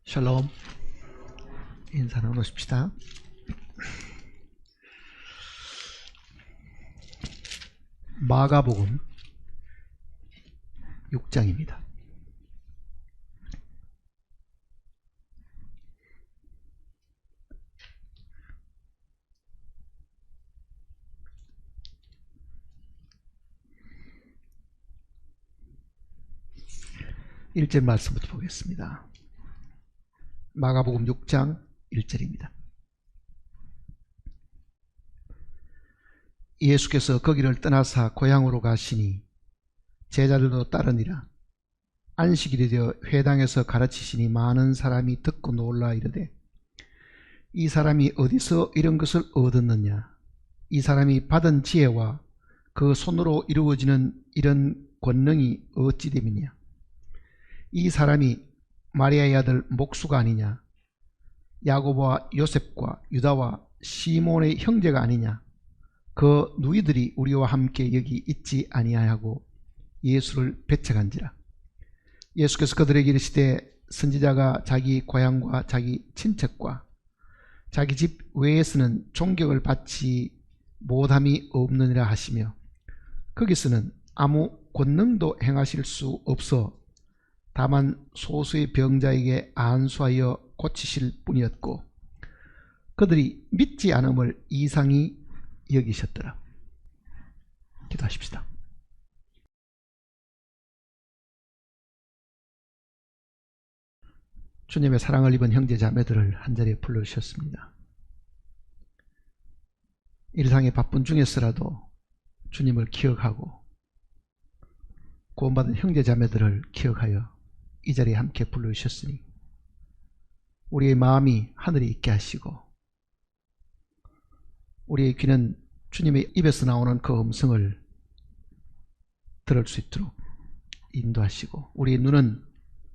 샬롬. 인사 나누십시다. 마가복음 6장입니다. 일절 말씀부터 보겠습니다. 마가복음 6장 1절입니다. 예수께서 거기를 떠나사 고향으로 가시니 제자들도 따르니라. 안식일이 되어 회당에서 가르치시니 많은 사람이 듣고 놀라 이르되, 이 사람이 어디서 이런 것을 얻었느냐? 이 사람이 받은 지혜와 그 손으로 이루어지는 이런 권능이 어찌 됨이냐? 이 사람이 마리아의 아들 목수가 아니냐? 야고보와 요셉과 유다와 시몬의 형제가 아니냐? 그 누이들이 우리와 함께 여기 있지 아니하고 예수를 배척한지라. 예수께서 그들에게 이르시되, 선지자가 자기 고향과 자기 친척과 자기 집 외에서는 존경을 받지 못함이 없느니라 하시며, 거기서는 아무 권능도 행하실 수 없어 다만 소수의 병자에게 안수하여 고치실 뿐이었고, 그들이 믿지 않음을 이상히 여기셨더라. 기도하십시다. 주님의 사랑을 입은 형제 자매들을 한자리에 불러주셨습니다. 일상의 바쁜 중에서라도 주님을 기억하고 구원받은 형제 자매들을 기억하여 이 자리에 함께 불러주셨으니 우리의 마음이 하늘에 있게 하시고, 우리의 귀는 주님의 입에서 나오는 그 음성을 들을 수 있도록 인도하시고, 우리의 눈은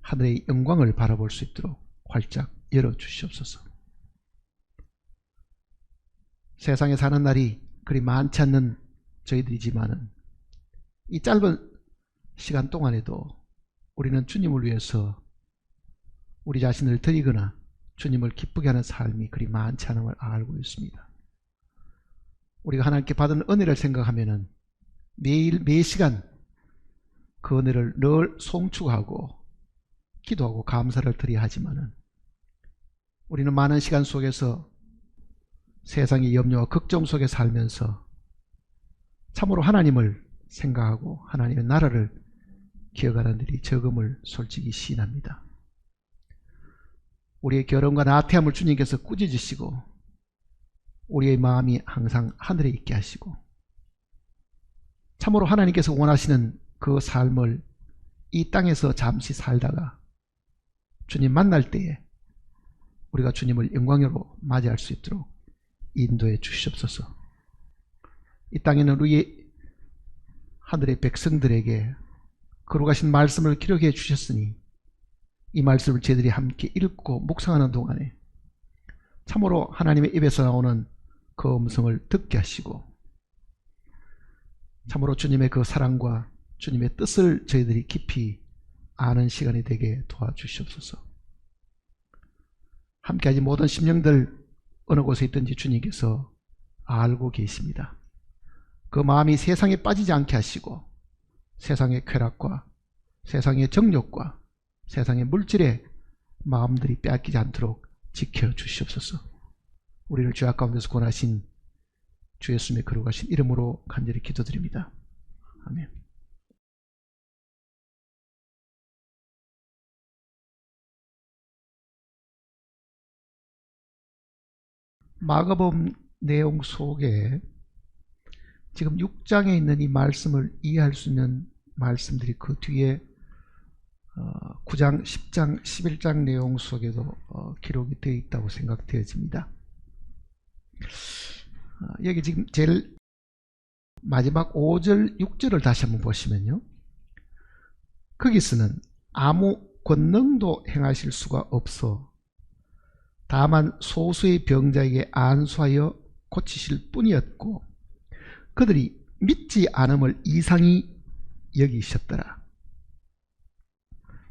하늘의 영광을 바라볼 수 있도록 활짝 열어주시옵소서. 세상에 사는 날이 그리 많지 않는 저희들이지만은 이 짧은 시간 동안에도 우리는 주님을 위해서 우리 자신을 드리거나 주님을 기쁘게 하는 삶이 그리 많지 않음을 알고 있습니다. 우리가 하나님께 받은 은혜를 생각하면은 매일 매시간 그 은혜를 늘 송축하고 기도하고 감사를 드려야 하지만은, 우리는 많은 시간 속에서 세상의 염려와 걱정 속에 살면서 참으로 하나님을 생각하고 하나님의 나라를 기억하는 일이 적음을 솔직히 시인합니다. 우리의 결혼과 나태함을 주님께서 꾸짖으시고, 우리의 마음이 항상 하늘에 있게 하시고, 참으로 하나님께서 원하시는 그 삶을 이 땅에서 잠시 살다가 주님 만날 때에 우리가 주님을 영광으로 맞이할 수 있도록 인도해 주시옵소서. 이 땅에는 우리 하늘의 백성들에게 거룩하신 말씀을 기록해 주셨으니 이 말씀을 저희들이 함께 읽고 묵상하는 동안에 참으로 하나님의 입에서 나오는 그 음성을 듣게 하시고, 참으로 주님의 그 사랑과 주님의 뜻을 저희들이 깊이 아는 시간이 되게 도와주시옵소서. 함께하지 못한 심령들 어느 곳에 있든지 주님께서 알고 계십니다. 그 마음이 세상에 빠지지 않게 하시고, 세상의 쾌락과 세상의 정욕과 세상의 물질에 마음들이 빼앗기지 않도록 지켜주시옵소서. 우리를 죄악 가운데서 구원하신 주 예수님의 거룩하신 이름으로 간절히 기도드립니다. 아멘. 마가복음 내용 속에 지금 6장에 있는 이 말씀을 이해할 수 있는 말씀들이 그 뒤에 9장, 10장, 11장 내용 속에도 기록이 되어 있다고 생각되어집니다. 여기 지금 제일 마지막 5절, 6절을 다시 한번 보시면요, 거기서는 아무 권능도 행하실 수가 없어 다만 소수의 병자에게 안수하여 고치실 뿐이었고, 그들이 믿지 않음을 이상히 여기셨더라.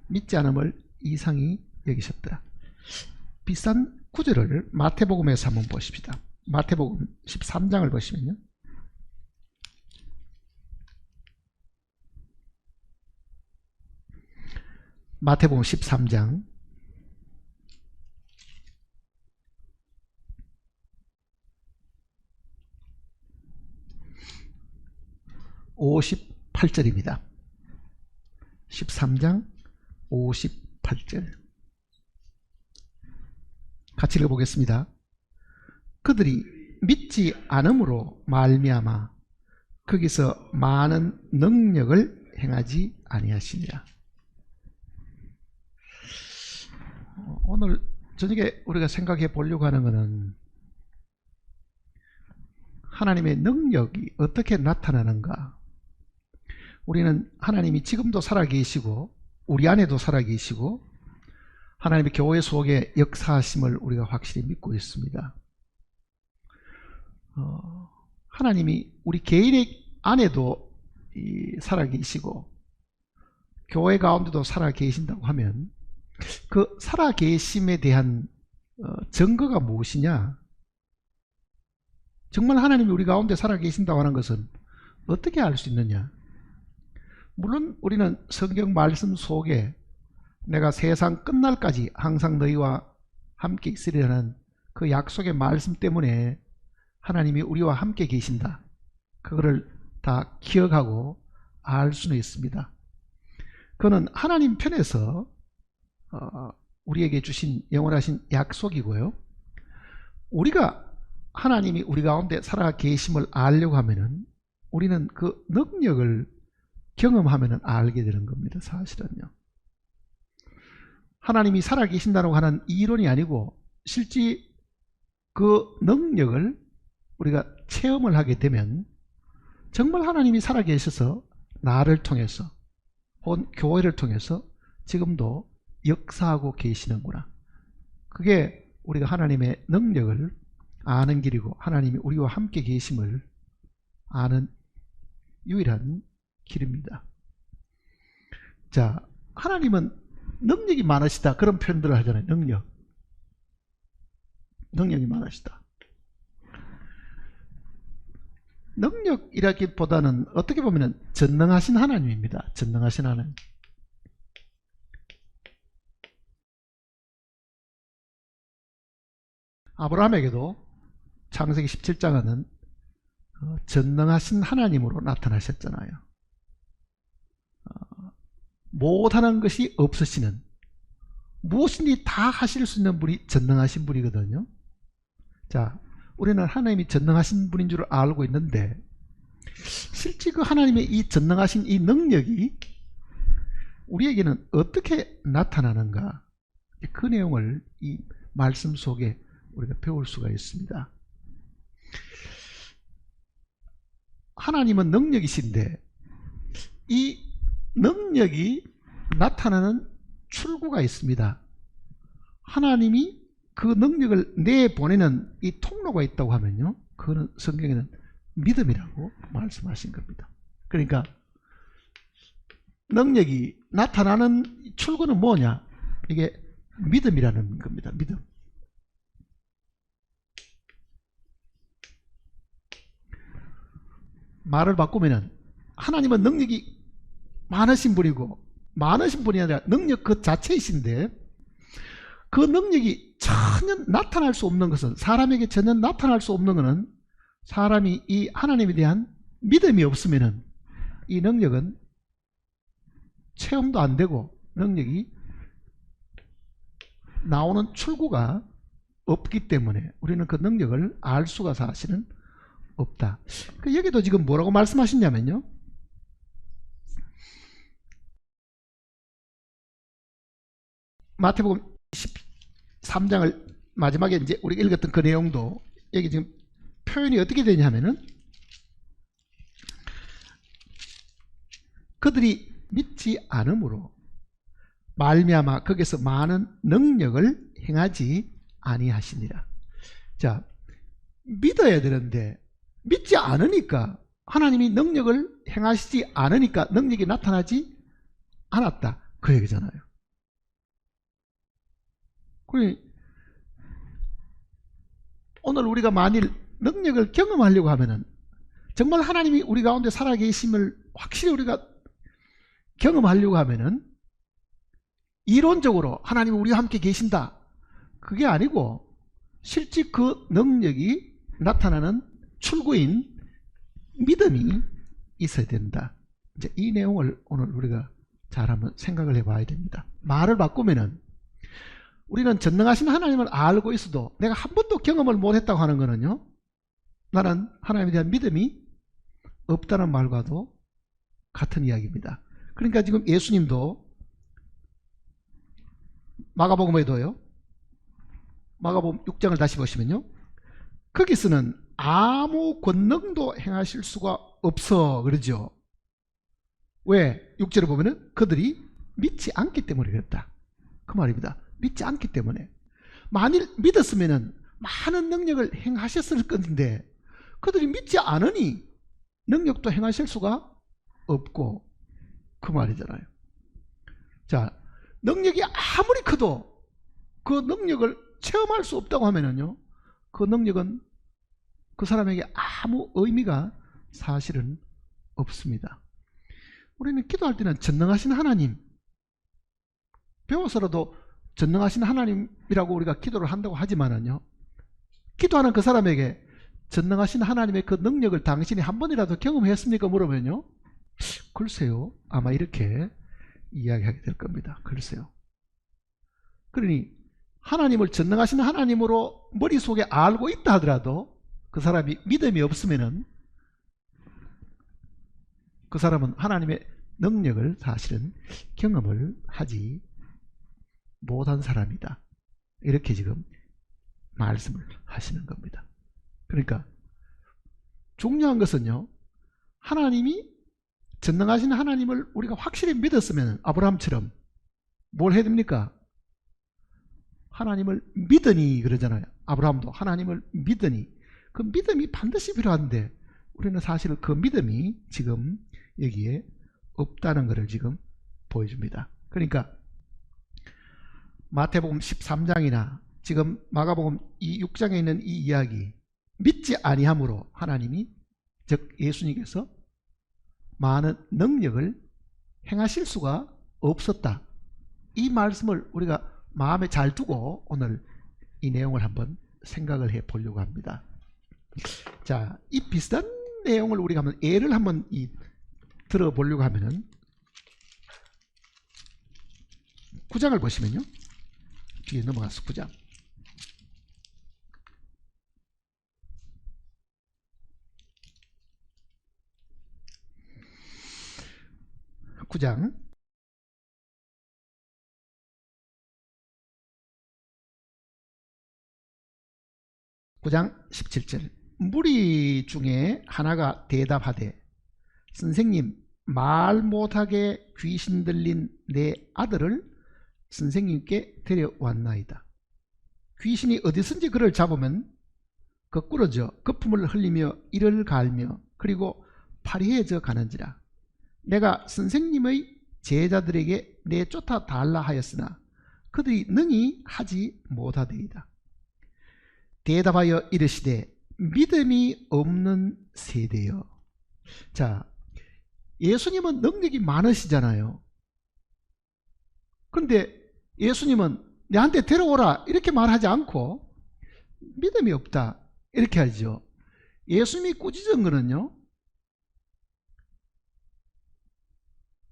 믿지 않음을 이상히 여기셨더라. 비슷한 구절을 마태복음에서 한번 보십시다. 마태복음 13장을 보시면요. 마태복음 13장 58절입니다. 13장 58절 같이 읽어보겠습니다. 그들이 믿지 않음으로 말미암아 거기서 많은 능력을 행하지 아니하시니라. 오늘 저녁에 우리가 생각해 보려고 하는 것은 하나님의 능력이 어떻게 나타나는가. 우리는 하나님이 지금도 살아계시고 우리 안에도 살아계시고 하나님의 교회 속에 역사하심을 우리가 확실히 믿고 있습니다. 하나님이 우리 개인의 안에도 살아계시고 교회 가운데도 살아계신다고 하면 그 살아계심에 대한 증거가 무엇이냐? 정말 하나님이 우리 가운데 살아계신다고 하는 것은 어떻게 알 수 있느냐? 물론 우리는 성경 말씀 속에 내가 세상 끝날까지 항상 너희와 함께 있으리라는 그 약속의 말씀 때문에 하나님이 우리와 함께 계신다. 그거를 다 기억하고 알 수는 있습니다. 그거는 하나님 편에서 우리에게 주신 영원하신 약속이고요. 우리가 하나님이 우리 가운데 살아 계심을 알려고 하면은 우리는 그 능력을 경험하면은 알게 되는 겁니다. 사실은요. 하나님이 살아 계신다고 하는 이론이 아니고 실제 그 능력을 우리가 체험을 하게 되면 정말 하나님이 살아 계셔서 나를 통해서 혹은 교회를 통해서 지금도 역사하고 계시는구나. 그게 우리가 하나님의 능력을 아는 길이고 하나님이 우리와 함께 계심을 아는 유일한 길입니다. 자, 하나님은 능력이 많으시다 그런 표현들을 하잖아요. 능력이 많으시다. 능력이라기보다는 어떻게 보면 전능하신 하나님입니다. 전능하신 하나님. 아브라함에게도 창세기 17장은 전능하신 하나님으로 나타나셨잖아요. 못하는 것이 없으시는, 무엇이든지 다 하실 수 있는 분이 전능하신 분이거든요. 자, 우리는 하나님이 전능하신 분인 줄 알고 있는데 실제 그 하나님의 이 전능하신 이 능력이 우리에게는 어떻게 나타나는가, 그 내용을 이 말씀 속에 우리가 배울 수가 있습니다. 하나님은 능력이신데 이 능력이 나타나는 출구가 있습니다. 하나님이 그 능력을 내보내는 이 통로가 있다고 하면요, 그거는 성경에는 믿음이라고 말씀하신 겁니다. 그러니까 능력이 나타나는 출구는 뭐냐? 이게 믿음이라는 겁니다. 믿음. 말을 바꾸면 하나님은 능력이 많으신 분이고, 많으신 분이 아니라 능력 그 자체이신데 그 능력이 전혀 나타날 수 없는 것은, 사람에게 전혀 나타날 수 없는 것은 사람이 이 하나님에 대한 믿음이 없으면 이 능력은 체험도 안 되고 능력이 나오는 출구가 없기 때문에 우리는 그 능력을 알 수가 사실은 없다. 여기도 지금 뭐라고 말씀하시냐면요, 마태복음 13장을 마지막에 이제 우리가 읽었던 그 내용도 여기 지금 표현이 어떻게 되냐 하면은, 그들이 믿지 않음으로 말미암아 거기서 많은 능력을 행하지 아니하시니라. 자, 믿어야 되는데 믿지 않으니까, 하나님이 능력을 행하시지 않으니까 능력이 나타나지 않았다, 그 얘기잖아요. 오늘 우리가 만일 능력을 경험하려고 하면은 정말 하나님이 우리 가운데 살아계심을 확실히 우리가 경험하려고 하면은 이론적으로 하나님이 우리와 함께 계신다 그게 아니고 실제 그 능력이 나타나는 출구인 믿음이 있어야 된다. 이제 이 내용을 오늘 우리가 잘 한번 생각을 해봐야 됩니다. 말을 바꾸면은 우리는 전능하신 하나님을 알고 있어도 내가 한 번도 경험을 못했다고 하는 거는요, 나는 하나님에 대한 믿음이 없다는 말과도 같은 이야기입니다. 그러니까 지금 예수님도 마가복음에도요, 마가복음 6장을 다시 보시면요, 거기서는 아무 권능도 행하실 수가 없어 그러죠. 왜? 6절을 보면은 그들이 믿지 않기 때문에 그랬다 그 말입니다. 믿지 않기 때문에. 만일 믿었으면은 많은 능력을 행하셨을 건데 그들이 믿지 않으니 능력도 행하실 수가 없고 그 말이잖아요. 자, 능력이 아무리 커도 그 능력을 체험할 수 없다고 하면은요, 그 능력은 그 사람에게 아무 의미가 사실은 없습니다. 우리는 기도할 때는 전능하신 하나님 배워서라도 전능하신 하나님이라고 우리가 기도를 한다고 하지만은요, 기도하는 그 사람에게 전능하신 하나님의 그 능력을 당신이 한 번이라도 경험했습니까? 물으면요, 글쎄요, 아마 이렇게 이야기하게 될 겁니다. 글쎄요. 그러니 하나님을 전능하신 하나님으로 머릿속에 알고 있다 하더라도 그 사람이 믿음이 없으면은 그 사람은 하나님의 능력을 사실은 경험을 하지 못한 사람이다. 이렇게 지금 말씀을 하시는 겁니다. 그러니까 중요한 것은요, 하나님이 전능하신 하나님을 우리가 확실히 믿었으면 아브라함처럼 뭘 해야 됩니까? 하나님을 믿으니 그러잖아요. 아브라함도 하나님을 믿으니. 그 믿음이 반드시 필요한데 우리는 사실 그 믿음이 지금 여기에 없다는 것을 지금 보여줍니다. 그러니까 마태복음 13장이나 지금 마가복음 이 6장에 있는 이 이야기, 믿지 아니함으로 하나님이, 즉 예수님께서 많은 능력을 행하실 수가 없었다. 이 말씀을 우리가 마음에 잘 두고 오늘 이 내용을 한번 생각을 해 보려고 합니다. 자, 이 비슷한 내용을 우리가 한번 예를 한번 들어보려고 하면은 9장을 보시면요, 뒤에 넘어가서 9장. 9장 17절. 무리 중에 하나가 대답하되, 선생님, 말 못하게 귀신 들린 내 아들을 선생님께 데려왔나이다. 귀신이 어디선지 그를 잡으면 거꾸러져 거품을 흘리며 이를 갈며 그리고 파리해져 가는지라. 내가 선생님의 제자들에게 내쫓아 달라 하였으나 그들이 능히 하지 못하되이다. 대답하여 이르시되, 믿음이 없는 세대여. 자, 예수님은 능력이 많으시잖아요. 그런데 예수님은 내한테 데려오라 이렇게 말하지 않고 믿음이 없다 이렇게 하죠. 예수님이 꾸짖은 거는요,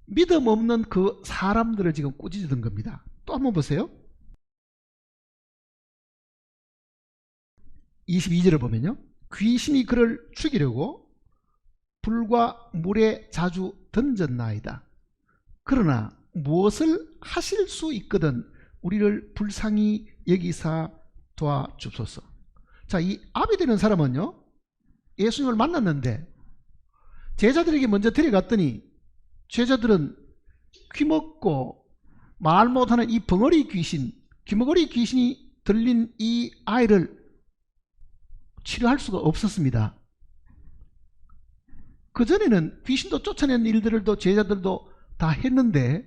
믿음 없는 그 사람들을 지금 꾸짖은 겁니다. 또 한번 보세요. 22절을 보면요, 귀신이 그를 죽이려고 불과 물에 자주 던졌나이다. 그러나 무엇을 하실 수 있거든 우리를 불쌍히 여기사 도와주소서. 자, 이 아비 되는 사람은요, 예수님을 만났는데 제자들에게 먼저 데려갔더니 제자들은 귀먹고 말 못하는 이 벙어리 귀신, 귀머거리 귀신이 들린 이 아이를 치료할 수가 없었습니다. 그전에는 귀신도 쫓아낸 일들도 제자들도 다 했는데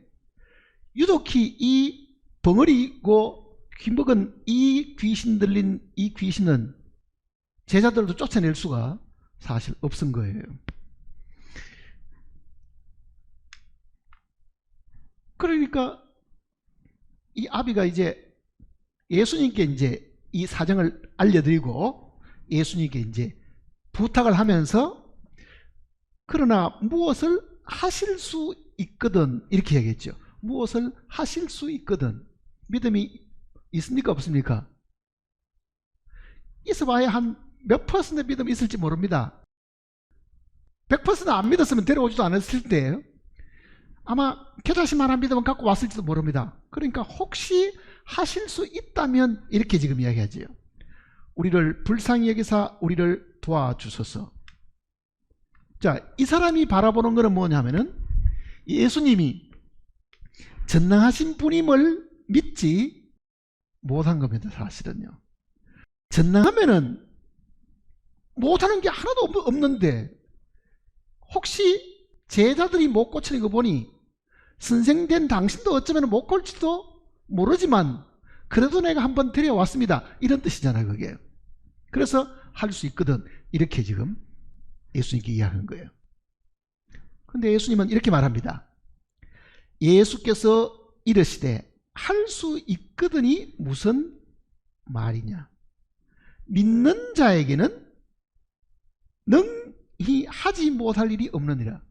유독히 이 벙어리고 귀먹은 이 귀신 들린 이 귀신은 제자들도 쫓아낼 수가 사실 없은 거예요. 그러니까 이 아비가 이제 예수님께 이제 이 사정을 알려드리고 예수님께 이제 부탁을 하면서 그러나 무엇을 하실 수 있거든 이렇게 얘기했죠. 무엇을 하실 수 있거든. 믿음이 있습니까 없습니까? 있어봐야 한 몇 퍼센트 믿음이 있을지 모릅니다. 100%안 믿었으면 데려오지도 않았을 때 아마 겨자씨만한 믿음은 갖고 왔을지도 모릅니다. 그러니까 혹시 하실 수 있다면 이렇게 지금 이야기하지요. 우리를 불쌍히 여기사 우리를 도와주소서. 자, 이 사람이 바라보는 것은 뭐냐면은 예수님이 전능하신 분임을 믿지 못한 겁니다. 사실은요. 전능하면은 못하는 게 하나도 없는데 혹시 제자들이 못 고치는 거 보니 선생된 당신도 어쩌면 못 고칠지도 모르지만 그래도 내가 한번 데려왔습니다. 이런 뜻이잖아요. 그게. 그래서 할 수 있거든. 이렇게 지금 예수님께 이야기한 거예요. 근데 예수님은 이렇게 말합니다. 예수께서 이르시되 할 수 있거든이 무슨 말이냐. 믿는 자에게는 능히 하지 못할 일이 없느니라.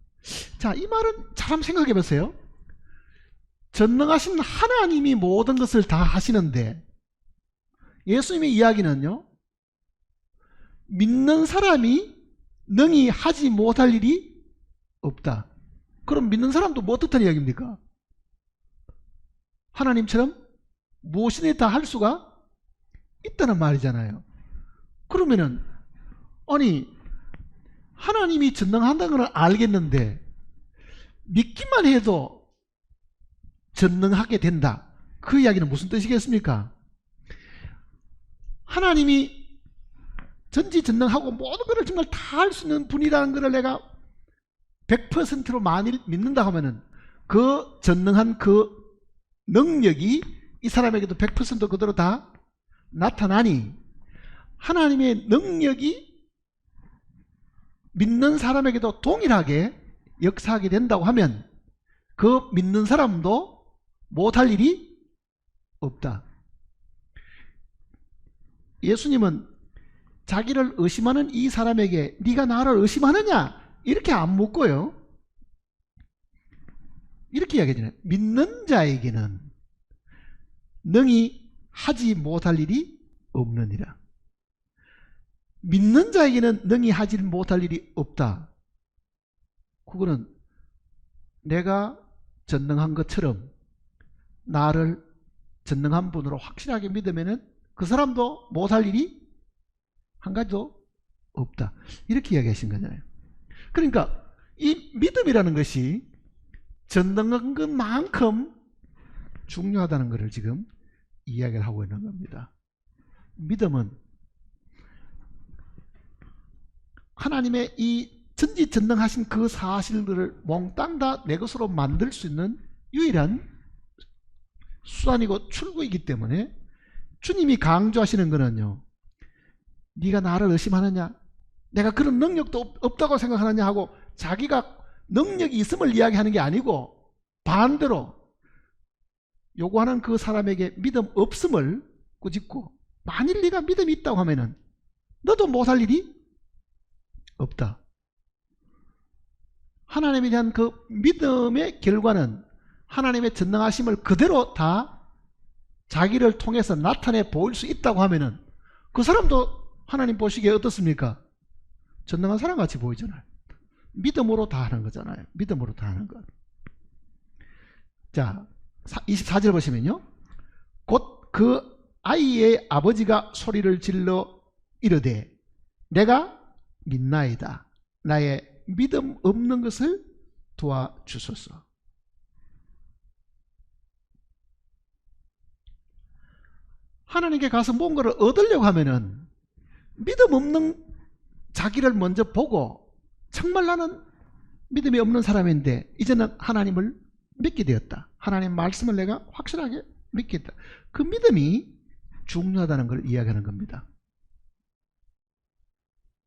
자, 이 말은 잘 한번 생각해 보세요. 전능하신 하나님이 모든 것을 다 하시는데 예수님의 이야기는요, 믿는 사람이 능히 하지 못할 일이 없다. 그럼 믿는 사람도 뭐 어떻다는 이야기입니까? 하나님처럼 무엇이든 다 할 수가 있다는 말이잖아요. 그러면은 아니 하나님이 전능한다는 걸 알겠는데 믿기만 해도 전능하게 된다. 그 이야기는 무슨 뜻이겠습니까? 하나님이 전지전능하고 모든 것을 정말 다 할 수 있는 분이라는 것을 내가 100%로 만일 믿는다 하면은 그 전능한 그 능력이 이 사람에게도 100% 그대로 다 나타나니 하나님의 능력이 믿는 사람에게도 동일하게 역사하게 된다고 하면 그 믿는 사람도 못할 일이 없다. 예수님은 자기를 의심하는 이 사람에게 네가 나를 의심하느냐 이렇게 안 묻고요. 이렇게 이야기하잖아요. 믿는 자에게는 능히 하지 못할 일이 없느니라. 믿는 자에게는 능히 하지 못할 일이 없다. 그거는 내가 전능한 것처럼 나를 전능한 분으로 확실하게 믿으면은 그 사람도 못할 일이 한 가지도 없다. 이렇게 이야기하신 거잖아요. 그러니까 이 믿음이라는 것이 전능한 것만큼 중요하다는 것을 지금 이야기를 하고 있는 겁니다. 믿음은 하나님의 이 전지전능하신 그 사실들을 몽땅 다 내 것으로 만들 수 있는 유일한 수단이고 출구이기 때문에 주님이 강조하시는 거는요, 네가 나를 의심하느냐, 내가 그런 능력도 없다고 생각하느냐 하고 자기가 능력이 있음을 이야기하는 게 아니고 반대로 요구하는 그 사람에게 믿음 없음을 꾸짖고, 만일 네가 믿음이 있다고 하면은 너도 못할 일이 없다. 하나님에 대한 그 믿음의 결과는 하나님의 전능하심을 그대로 다 자기를 통해서 나타내 보일 수 있다고 하면은 그 사람도 하나님 보시기에 어떻습니까? 전능한 사람 같이 보이잖아요. 믿음으로 다 하는 거잖아요. 믿음으로 다 하는 것. 자, 24절 보시면요, 곧 그 아이의 아버지가 소리를 질러 이르되 내가 믿나이다. 나의 믿음 없는 것을 도와주소서. 하나님께 가서 뭔가를 얻으려고 하면은 믿음 없는 자기를 먼저 보고, 정말 나는 믿음이 없는 사람인데 이제는 하나님을 믿게 되었다. 하나님 말씀을 내가 확실하게 믿겠다. 그 믿음이 중요하다는 걸 이야기하는 겁니다.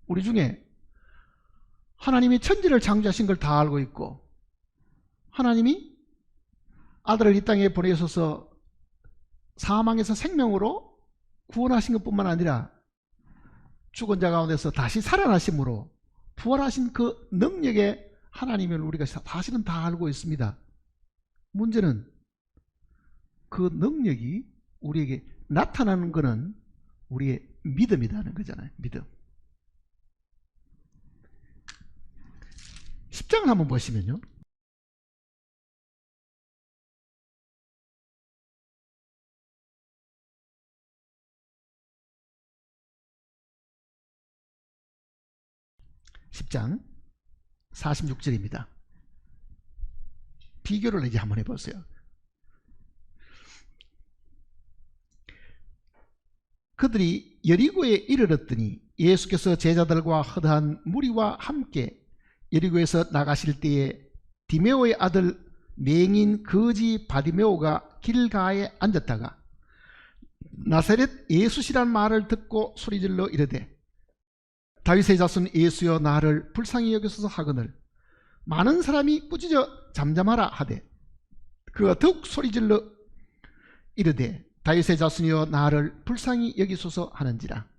우리 중에 하나님이 천지를 창조하신 걸 다 알고 있고, 하나님이 아들을 이 땅에 보내셔서 사망에서 생명으로 구원하신 것뿐만 아니라 죽은 자 가운데서 다시 살아나심으로 부활하신 그 능력의 하나님을 우리가 사실은 다 알고 있습니다. 문제는 그 능력이 우리에게 나타나는 것은 우리의 믿음이라는 거잖아요. 믿음. 10장을 한번 보시면요, (10장) 46절입니다. 비교를 이제 한번 해보세요. 그들이 여리고에 이르렀더니 예수께서 제자들과 허다한 무리와 함께 여리고에서 나가실 때에 디메오의 아들 맹인 거지 바디메오가 길가에 앉았다가 나사렛 예수시란 말을 듣고 소리질러 이르되 다윗의 자손 예수여 나를 불쌍히 여기소서 하거늘 많은 사람이 꾸짖어 잠잠하라 하되 그가 더욱 소리질러 이르되 다윗의 자손이여 나를 불쌍히 여기소서 하는지라.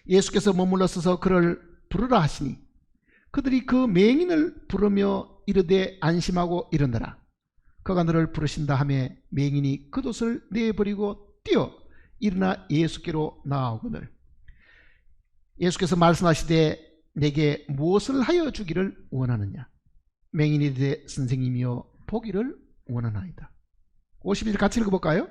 예수께서 머물러 서서 그를 부르라 하시니 그들이 그 맹인을 부르며 이르되 안심하고 일어나라. 그가 너를 부르신다 하며 맹인이 겉옷을 내버리고 뛰어 일어나 예수께로 나아오거늘 예수께서 말씀하시되 내게 무엇을 하여 주기를 원하느냐. 맹인이 이르되 선생님이여 보기를 원하나이다. 51절 같이 읽어볼까요?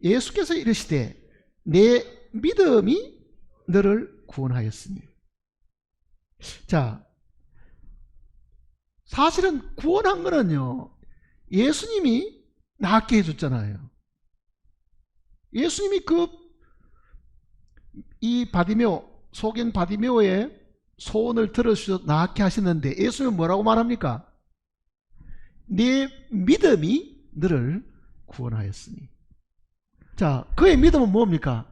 예수께서 이르시되 내 믿음이 너를 구원하였으니. 자, 사실은 구원한 거는요, 예수님이 낫게 해줬잖아요. 예수님이 이 바디메오, 소경 바디메오의 소원을 들어주셔서 낫게 하셨는데 예수님은 뭐라고 말합니까? 내 믿음이 너를 구원하였으니. 자, 그의 믿음은 뭡니까?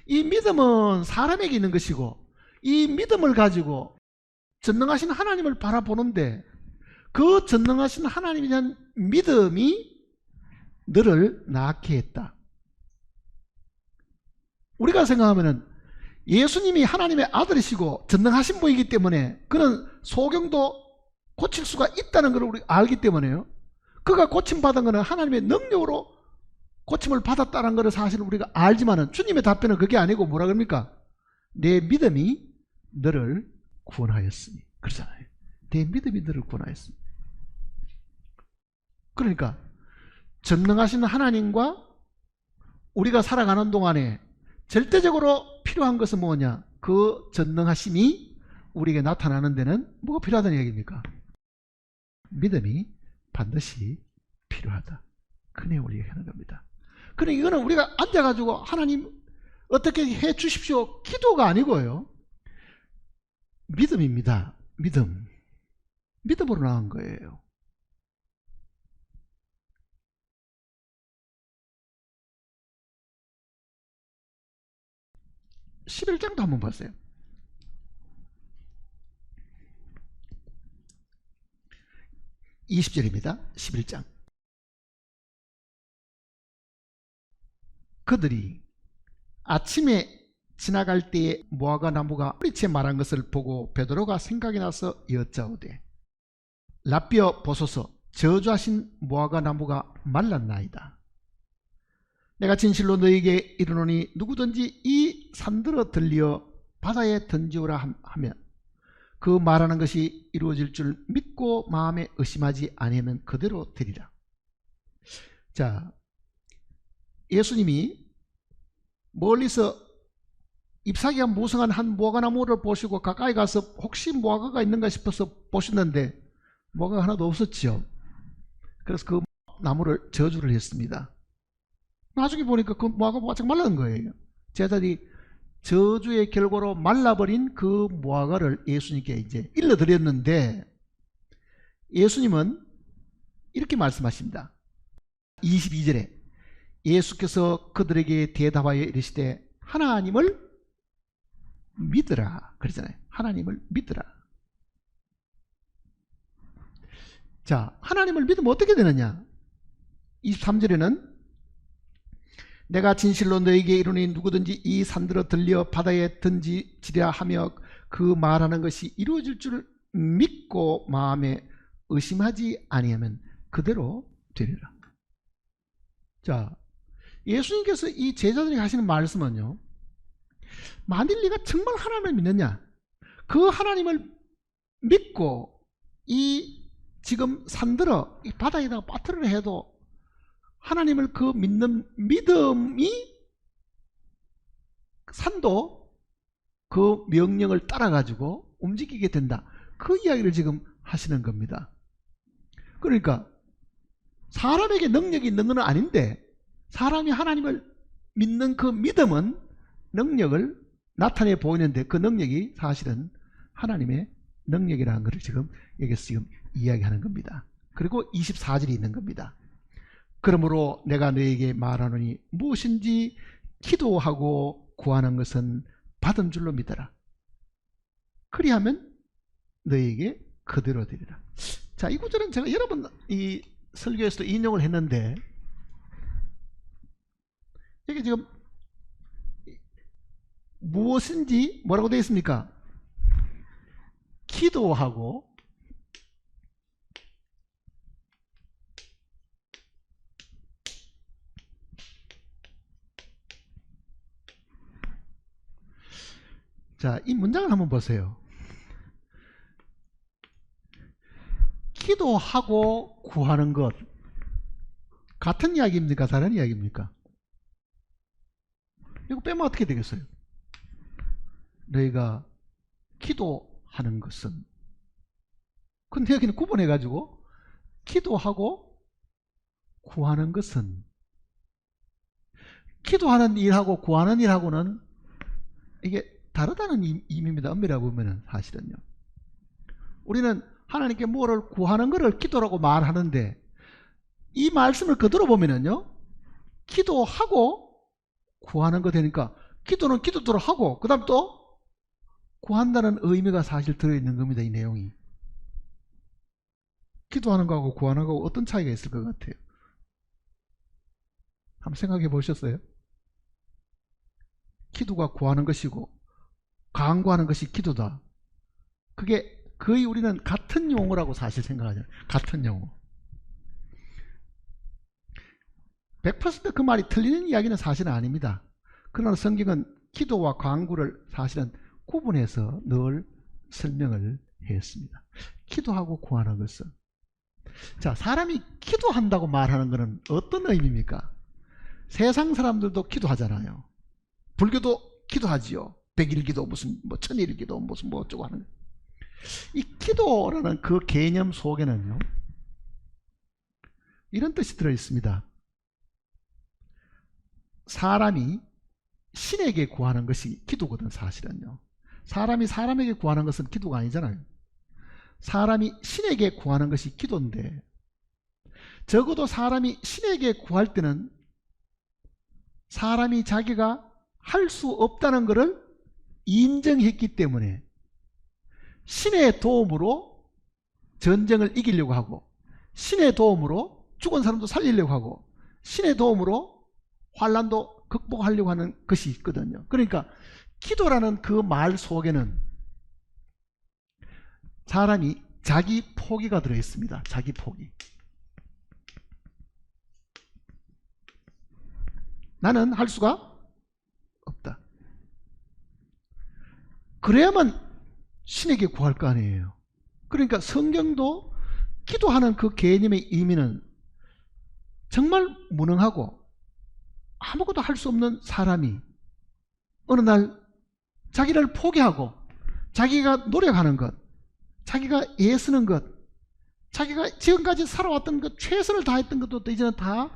이 믿음은 사람에게 있는 것이고 이 믿음을 가지고 전능하신 하나님을 바라보는데 그 전능하신 하나님에 대한 믿음이 너를 낫게 했다. 우리가 생각하면은 예수님이 하나님의 아들이시고 전능하신 분이기 때문에 그는 소경도 고칠 수가 있다는 걸 우리가 알기 때문에요. 그가 고침받은 것은 하나님의 능력으로 고침을 받았다는 것을 사실 우리가 알지만은 주님의 답변은 그게 아니고 뭐라 그럽니까? 내 믿음이 너를 구원하였으니. 그러잖아요. 내 믿음이 너를 구원하였으니. 그러니까 전능하신 하나님과 우리가 살아가는 동안에 절대적으로 필요한 것은 뭐냐? 그 전능하심이 우리에게 나타나는 데는 뭐가 필요하다는 얘기입니까? 믿음이 반드시 필요하다. 그 내용을 얘기하는 겁니다. 그러니까 이거는 우리가 앉아가지고 하나님 어떻게 해 주십시오 기도가 아니고요, 믿음입니다. 믿음으로 나온 거예요. (11장도) 한번 보세요. (20절입니다) 11장. 그들이 아침에 지나갈 때에 무화과 나무가 뿌리채 마른 것을 보고 베드로가 생각이 나서 여짜오되 라삐어 보소서 저주하신 무화과 나무가 말랐나이다. 내가 진실로 너에게 이르노니 누구든지 이 산들어 들려 바다에 던지오라 하면 그 말하는 것이 이루어질 줄 믿고 마음에 의심하지 아니하면 그대로 되리라. 자, 예수님이 멀리서 잎사귀가 무성한 한 무화과나무를 보시고 가까이 가서 혹시 무화과가 있는가 싶어서 보셨는데 무화과가 하나도 없었죠. 그래서 그 나무를 저주를 했습니다. 나중에 보니까 그 무화과가 바짝 말른 거예요. 제자들이 저주의 결과로 말라버린 그 무화과를 예수님께 이제 일러드렸는데 예수님은 이렇게 말씀하십니다. 22절에 예수께서 그들에게 대답하여 이르시되 하나님을 믿으라 그러잖아요. 하나님을 믿으라. 자, 하나님을 믿으면 어떻게 되느냐? 23절에는 내가 진실로 너에게 이르노니 누구든지 이 산들어 들려 바다에 던지지랴 하며 그 말하는 것이 이루어질 줄 믿고 마음에 의심하지 아니하면 그대로 되리라. 자, 예수님께서 이 제자들에게 하시는 말씀은요, 만일 네가 정말 하나님을 믿느냐, 그 하나님을 믿고 이 지금 산들어 이 바다에다가 빠뜨리려 해도 하나님을 그 믿는 믿음이 산도 그 명령을 따라 가지고 움직이게 된다. 그 이야기를 지금 하시는 겁니다. 그러니까 사람에게 능력이 있는 건 아닌데 사람이 하나님을 믿는 그 믿음은 능력을 나타내 보이는데 그 능력이 사실은 하나님의 능력이라는 것을 지금 여기서 지금 이야기하는 겁니다. 그리고 24절이 있는 겁니다. 그러므로 내가 너에게 말하노니 무엇인지 기도하고 구하는 것은 받은 줄로 믿어라. 그리하면 너에게 그대로 되리라. 자, 이 구절은 제가 여러 번 이 설교에서도 인용을 했는데 이게 지금 무엇인지 뭐라고 되어 있습니까? 기도하고 자, 이 문장을 한번 보세요. 기도하고 구하는 것 같은 이야기입니까? 다른 이야기입니까? 이거 빼면 어떻게 되겠어요? 너희가 기도하는 것은, 근데 여기는 구분해 가지고 기도하고 구하는 것은, 기도하는 일하고 구하는 일하고는 이게 다르다는 의미입니다. 엄밀하게 보면은 사실은요. 우리는 하나님께 뭐를 구하는 것을 기도라고 말하는데 이 말씀을 그대로 보면은요, 기도하고 구하는 거 되니까 기도는 기도대로 하고 그 다음 또 구한다는 의미가 사실 들어있는 겁니다. 이 내용이. 기도하는 거하고 구하는 거하고 어떤 차이가 있을 것 같아요? 한번 생각해 보셨어요? 기도가 구하는 것이고 간구하는 것이 기도다. 그게 거의 우리는 같은 용어라고 사실 생각하잖아요. 같은 용어. 100% 그 말이 틀리는 이야기는 사실은 아닙니다. 그러나 성경은 기도와 간구를 사실은 구분해서 늘 설명을 했습니다. 기도하고 구하는 것은, 자, 사람이 기도한다고 말하는 것은 어떤 의미입니까? 세상 사람들도 기도하잖아요. 불교도 기도하지요. 백일기도 무슨 뭐 천일기도 무슨 뭐 어쩌고 하는. 이 기도라는 그 개념 속에는요, 이런 뜻이 들어 있습니다. 사람이 신에게 구하는 것이 기도거든. 사실은요, 사람이 사람에게 구하는 것은 기도가 아니잖아요. 사람이 신에게 구하는 것이 기도인데, 적어도 사람이 신에게 구할 때는 사람이 자기가 할 수 없다는 것을 인정했기 때문에 신의 도움으로 전쟁을 이기려고 하고, 신의 도움으로 죽은 사람도 살리려고 하고, 신의 도움으로 환난도 극복하려고 하는 것이 있거든요. 그러니까 기도라는 그 말 속에는 사람이 자기 포기가 들어있습니다. 자기 포기. 나는 할 수가 없다. 그래야만 신에게 구할 거 아니에요. 그러니까 성경도 기도하는 그 개념의 의미는 정말 무능하고 아무것도 할 수 없는 사람이 어느 날 자기를 포기하고 자기가 노력하는 것, 자기가 애쓰는 것, 자기가 지금까지 살아왔던 것, 최선을 다했던 것도 이제는 다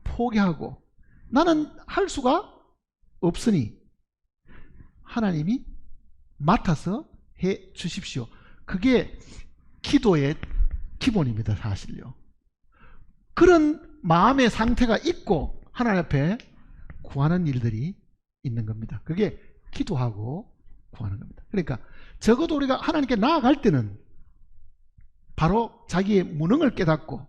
포기하고 나는 할 수가 없으니 하나님이 맡아서 해 주십시오. 그게 기도의 기본입니다. 사실요. 그런 마음의 상태가 있고 하나님 앞에 구하는 일들이 있는 겁니다. 그게 기도하고 구하는 겁니다. 그러니까 적어도 우리가 하나님께 나아갈 때는 바로 자기의 무능을 깨닫고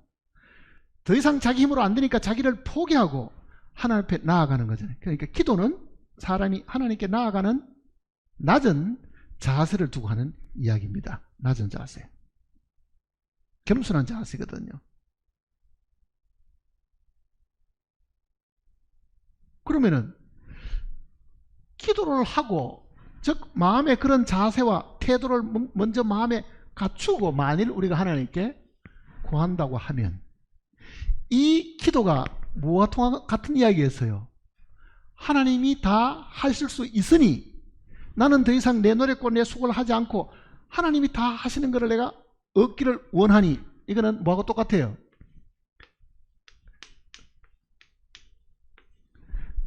더 이상 자기 힘으로 안 되니까 자기를 포기하고 하나님 앞에 나아가는 거잖아요. 그러니까 기도는 사람이 하나님께 나아가는 낮은 자세를 두고 하는 이야기입니다. 낮은 자세. 겸손한 자세거든요. 그러면은 기도를 하고 즉 마음의 그런 자세와 태도를 먼저 마음에 갖추고 만일 우리가 하나님께 구한다고 하면 이 기도가 뭐와 같은 이야기였어요? 하나님이 다 하실 수 있으니 나는 더 이상 내 노력과 내 수고를 하지 않고 하나님이 다 하시는 것을 내가 얻기를 원하니 이거는 뭐하고 똑같아요?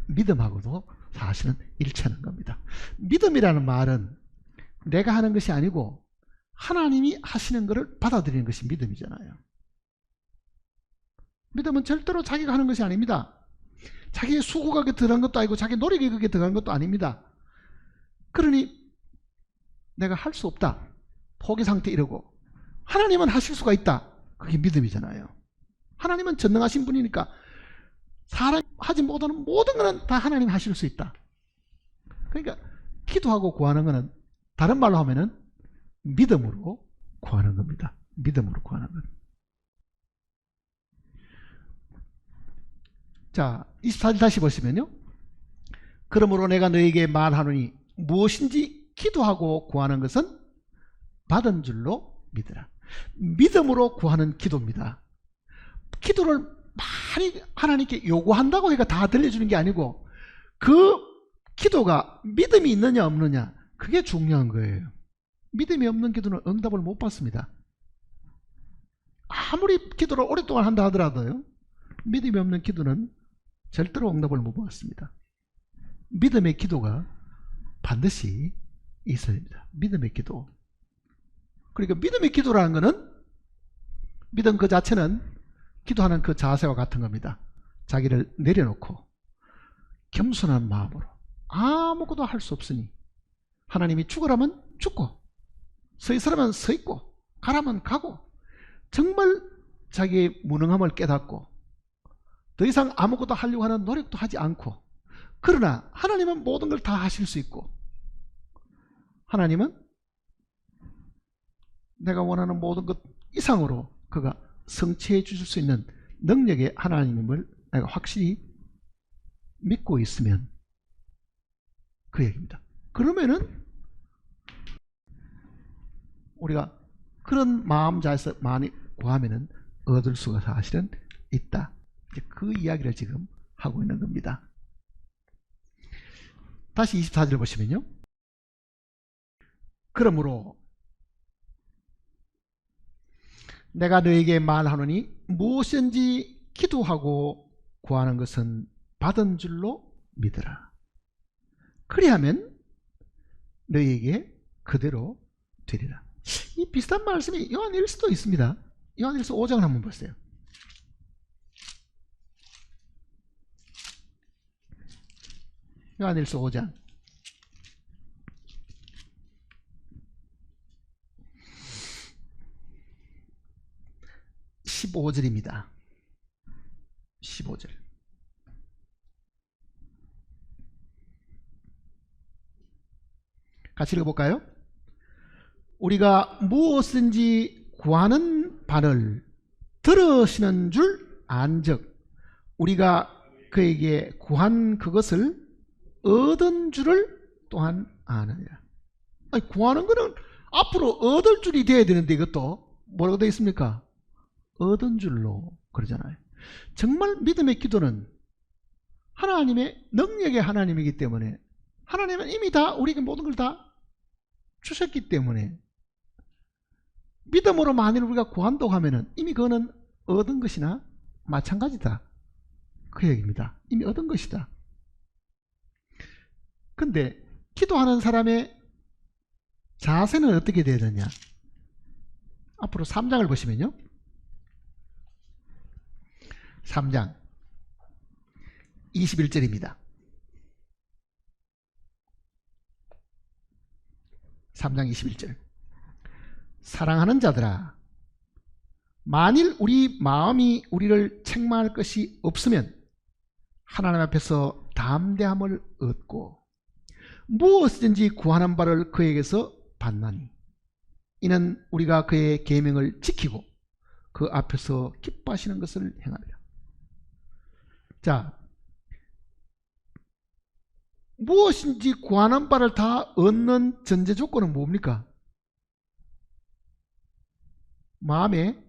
믿음하고도 사실은 일치하는 겁니다. 믿음이라는 말은 내가 하는 것이 아니고 하나님이 하시는 것을 받아들이는 것이 믿음이잖아요. 믿음은 절대로 자기가 하는 것이 아닙니다. 자기의 수고가 그게 들어간 것도 아니고 자기 노력이 그게 들어간 것도 아닙니다. 그러니 내가 할 수 없다. 포기 상태 이러고 하나님은 하실 수가 있다. 그게 믿음이잖아요. 하나님은 전능하신 분이니까 사람이 하지 못하는 모든 것은 다 하나님이 하실 수 있다. 그러니까 기도하고 구하는 것은 다른 말로 하면은 믿음으로 구하는 겁니다. 믿음으로 구하는 것. 자, 24절 다시 보시면요. 그러므로 내가 너에게 말하노니 무엇인지 기도하고 구하는 것은 받은 줄로 믿으라. 믿음으로 구하는 기도입니다. 기도를 많이 하나님께 요구한다고 해가 다 들려주는 게 아니고 그 기도가 믿음이 있느냐 없느냐 그게 중요한 거예요. 믿음이 없는 기도는 응답을 못 받습니다. 아무리 기도를 오랫동안 한다 하더라도요. 믿음이 없는 기도는 절대로 응답을 못 받습니다. 믿음의 기도가 반드시 있어야 됩니다. 믿음의 기도. 그러니까 믿음의 기도라는 것은 믿음 그 자체는 기도하는 그 자세와 같은 겁니다. 자기를 내려놓고 겸손한 마음으로 아무것도 할 수 없으니 하나님이 죽으라면 죽고 서 있으라면 서 있고 가라면 가고 정말 자기의 무능함을 깨닫고 더 이상 아무것도 하려고 하는 노력도 하지 않고 그러나 하나님은 모든 걸 다 하실 수 있고 하나님은 내가 원하는 모든 것 이상으로 그가 성취해 주실 수 있는 능력의 하나님을 내가 확실히 믿고 있으면 그 얘기입니다. 그러면은 우리가 그런 마음 자에서 많이 구하면은 얻을 수가 사실은 있다. 그 이야기를 지금 하고 있는 겁니다. 다시 24절 보시면요. 그러므로 내가 너에게 말하노니 무엇인지 기도하고 구하는 것은 받은 줄로 믿으라. 그리하면 너에게 그대로 되리라. 이 비슷한 말씀이 요한일서도 있습니다. 요한일서 5장을 한번 보세요. 요한일서 5장 15절입니다. 15절. 같이 읽어볼까요? 우리가 무엇인지 구하는 바를 들으시는 줄 안즉 우리가 그에게 구한 그것을 얻은 줄을 또한 아느니라. 아니, 구하는 거는 앞으로 얻을 줄이 돼야 되는데 이것도 뭐라고 되어 있습니까? 얻은 줄로 그러잖아요. 정말 믿음의 기도는 하나님의 능력의 하나님이기 때문에 하나님은 이미 다 우리에게 모든 걸 다 주셨기 때문에 믿음으로 만일 우리가 구한다고 하면은 이미 그거는 얻은 것이나 마찬가지다. 그 얘기입니다. 이미 얻은 것이다. 근데 기도하는 사람의 자세는 어떻게 되어야 되냐? 앞으로 3장을 보시면요. 3장 21절입니다. 3장 21절. 사랑하는 자들아, 만일 우리 마음이 우리를 책망할 것이 없으면 하나님 앞에서 담대함을 얻고 무엇이든지 구하는 바를 그에게서 받나니 이는 우리가 그의 계명을 지키고 그 앞에서 기뻐하시는 것을 행하리라. 자, 무엇인지 구하는 바를 다 얻는 전제 조건은 뭡니까? 마음에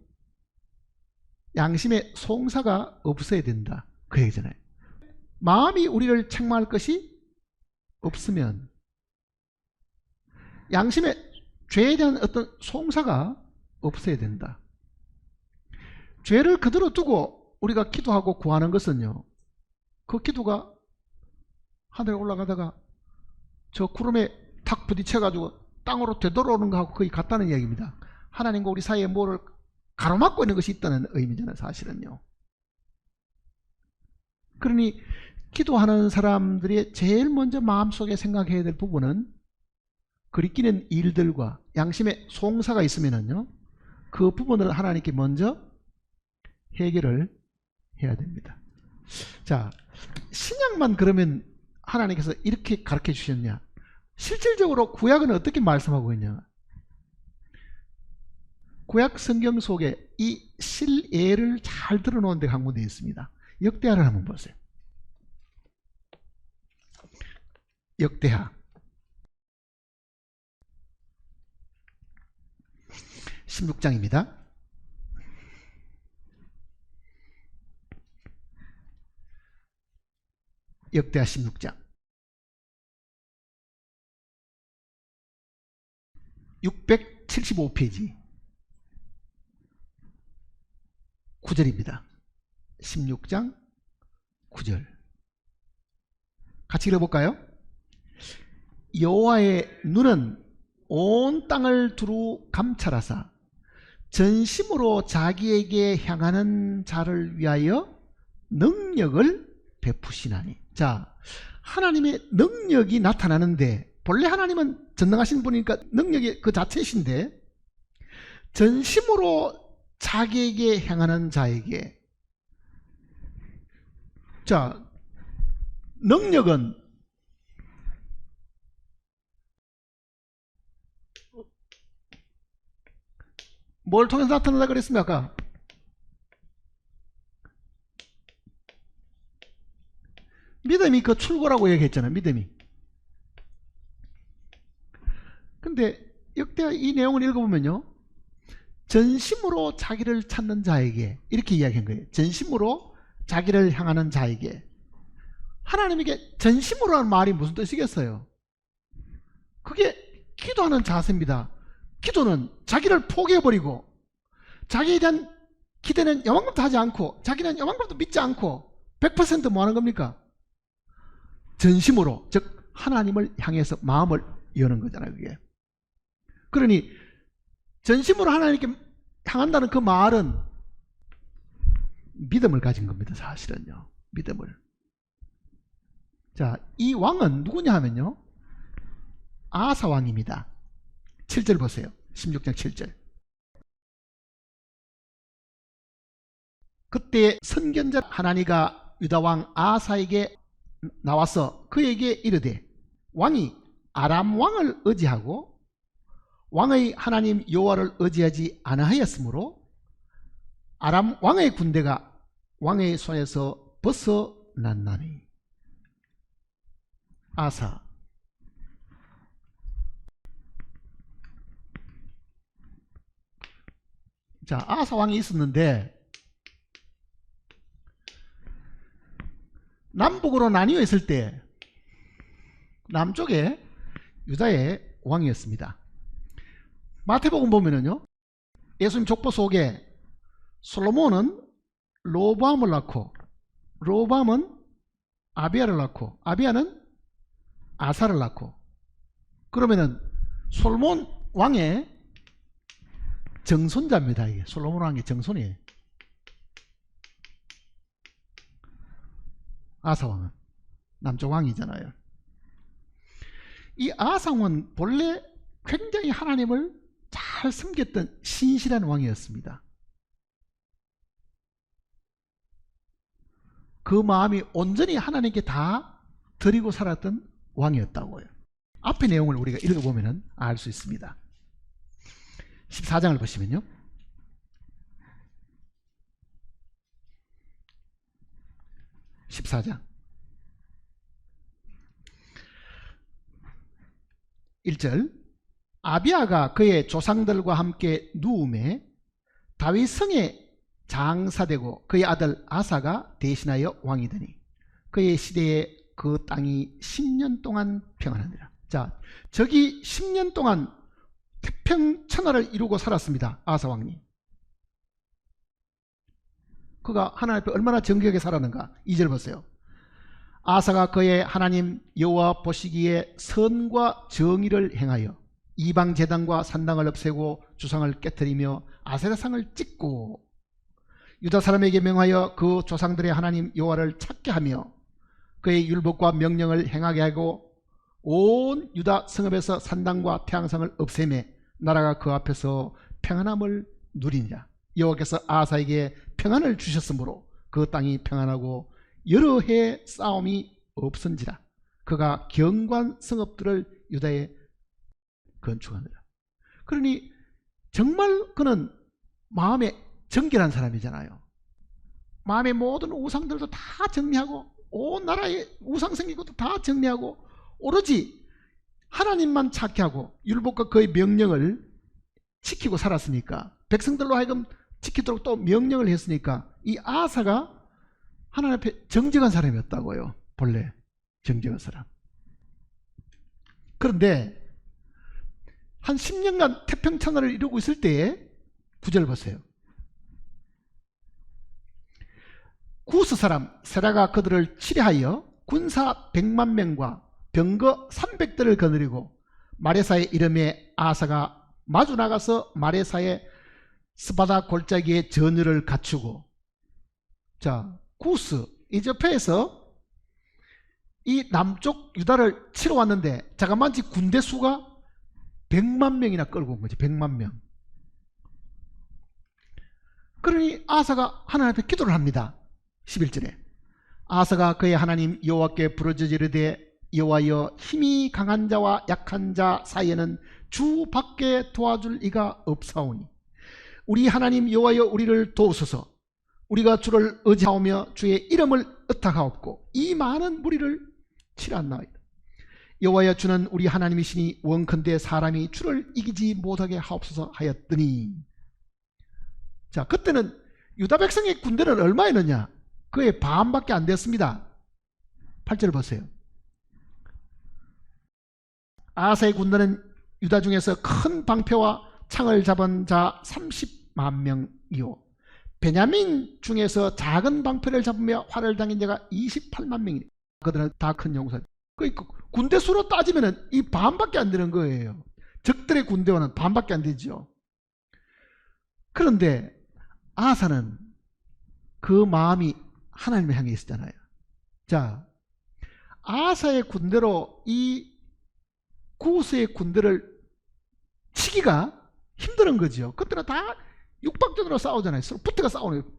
양심의 송사가 없어야 된다, 그 얘기잖아요. 마음이 우리를 책망할 것이 없으면 양심의 죄에 대한 어떤 송사가 없어야 된다. 죄를 그대로 두고 우리가 기도하고 구하는 것은요, 그 기도가 하늘에 올라가다가 저 구름에 탁 부딪혀가지고 땅으로 되돌아오는 것하고 거의 같다는 이야기입니다. 하나님과 우리 사이에 뭐를 가로막고 있는 것이 있다는 의미잖아요, 사실은요. 그러니 기도하는 사람들이 제일 먼저 마음속에 생각해야 될 부분은 그리 끼는 일들과 양심의 송사가 있으면은요, 그 부분을 하나님께 먼저 해결을 해야 됩니다. 자, 신약만 그러면 하나님께서 이렇게 가르쳐 주셨냐? 실질적으로 구약은 어떻게 말씀하고 있냐? 구약 성경 속에 이 실예를 잘 드러놓은 데가 한 군데 있습니다. 역대하를 한번 보세요. 역대하 16장입니다. 역대하 16장 675페이지 9절입니다. 16장 9절 같이 읽어볼까요? 여호와의 눈은 온 땅을 두루 감찰하사 전심으로 자기에게 향하는 자를 위하여 능력을 베푸시나니. 자, 하나님의 능력이 나타나는데, 본래 하나님은 전능하신 분이니까 능력이 그 자체이신데, 전심으로 자기에게 향하는 자에게, 자, 능력은 뭘 통해서 나타나다 그랬습니까? 아까 믿음이 그 출구라고 얘기했잖아요. 믿음이. 근데 역대 이 내용을 읽어보면요, 전심으로 자기를 찾는 자에게 이렇게 이야기한 거예요. 전심으로 자기를 향하는 자에게. 하나님에게 전심으로 하는 말이 무슨 뜻이겠어요? 그게 기도하는 자세입니다. 기도는 자기를 포기해버리고 자기에 대한 기대는 요만큼도 하지 않고 자기는 요만큼도 믿지 않고 100% 뭐 하는 겁니까? 전심으로, 즉 하나님을 향해서 마음을 여는 거잖아요, 그게. 그러니 전심으로 하나님께 향한다는 그 말은 믿음을 가진 겁니다, 사실은요. 믿음을. 자, 이 왕은 누구냐 하면요, 아사 왕입니다. 7절 보세요. 16장 7절. 그때 선견자 하나니가 유다왕 아사에게 나와서 그에게 이르되, 왕이 아람 왕을 의지하고 왕의 하나님 여호와를 의지하지 아니하였으므로 아람 왕의 군대가 왕의 손에서 벗어났나니. 아사. 자, 아사 왕이 있었는데 남북으로 나뉘어 있을 때 남쪽에 유다의 왕이었습니다. 마태복음 보면은요, 예수님 족보 속에 솔로몬은 로보암을 낳고 로보암은 아비야를 낳고 아비야는 아사를 낳고, 그러면은 솔로몬 왕의 정손자입니다. 이게 솔로몬 왕의 정손이에요. 아사 왕은 남쪽 왕이잖아요. 이 아사 왕은 본래 굉장히 하나님을 잘 섬겼던 신실한 왕이었습니다. 그 마음이 온전히 하나님께 다 드리고 살았던 왕이었다고요. 앞의 내용을 우리가 읽어보면 알 수 있습니다. 14장을 보시면요. 14장 1절 아비아가 그의 조상들과 함께 누움에 다윗 성에 장사되고 그의 아들 아사가 대신하여 왕이 되니 그의 시대에 그 땅이 10년 동안 평안하니라. 자, 저기 10년 동안 태평천하를 이루고 살았습니다. 아사 왕님. 그가 하나님 앞에 얼마나 정직하게 살았는가. 2절 보세요. 아사가 그의 하나님 여호와 보시기에 선과 정의를 행하여 이방 제단과 산당을 없애고 주상을 깨뜨리며 아세라상을 찍고 유다 사람에게 명하여 그 조상들의 하나님 여호와를 찾게 하며 그의 율법과 명령을 행하게 하고 온 유다 성읍에서 산당과 태양상을 없애매 나라가 그 앞에서 평안함을 누리니라. 여호와께서 아사에게 평안을 주셨으므로 그 땅이 평안하고 여러 해 싸움이 없은지라. 그가 경관 성읍들을 유다에 건축하느라. 그러니 정말 그는 마음에 정결한 사람이잖아요. 마음의 모든 우상들도 다 정리하고 온 나라의 우상 생긴 것도 다 정리하고 오로지 하나님만 찾게 하고 율법과 그의 명령을 지키고 살았으니까, 백성들로 하여금 지키도록 또 명령을 했으니까 이 아사가 하나님 앞에 정직한 사람이었다고요. 본래 정직한 사람. 그런데 한 10년간 태평천하를 이루고 있을 때에 9절 보세요. 구스 사람 세라가 그들을 치려하여 군사 100만 명과 병거 300대를 거느리고 마레사의 이름에 아사가 마주 나가서 마레사의 스바다 골짜기에 전열을 갖추고, 자, 구스 이저페에서 이 남쪽 유다를 치러 왔는데 자그마치 군대 수가 100만 명이나 끌고 온 거지. 100만 명. 그러니 아사가 하나님 앞에 기도를 합니다. 11절에 아사가 그의 하나님 여호와께 부르짖으되 여호와여, 힘이 강한 자와 약한 자 사이에는 주밖에 도와줄 이가 없사오니 우리 하나님 여호와여, 우리를 도우소서. 우리가 주를 의지하오며 주의 이름을 의탁하옵고 이 많은 무리를 치료한나이다. 여호와여, 주는 우리 하나님이시니 원컨대 사람이 주를 이기지 못하게 하옵소서 하였더니, 자, 그때는 유다 백성의 군대는 얼마였느냐? 그의 반밖에 안 됐습니다. 8절 보세요. 아사의 군대는 유다 중에서 큰 방패와 창을 잡은 자 30만 명이요 베냐민 중에서 작은 방패를 잡으며 활을 당긴 자가 28만 명이니 그들은 다 큰 용사. 그 군대 수로 따지면 이 반밖에 안 되는 거예요. 적들의 군대와는 반밖에 안 되죠. 그런데 아사는 그 마음이 하나님을 향해 있었잖아요. 자, 아사의 군대로 이 구스의 군대를 치기가 힘든 거죠. 그때는 다 육박전으로 싸우잖아요. 서로 붙어가 싸우는 거예요.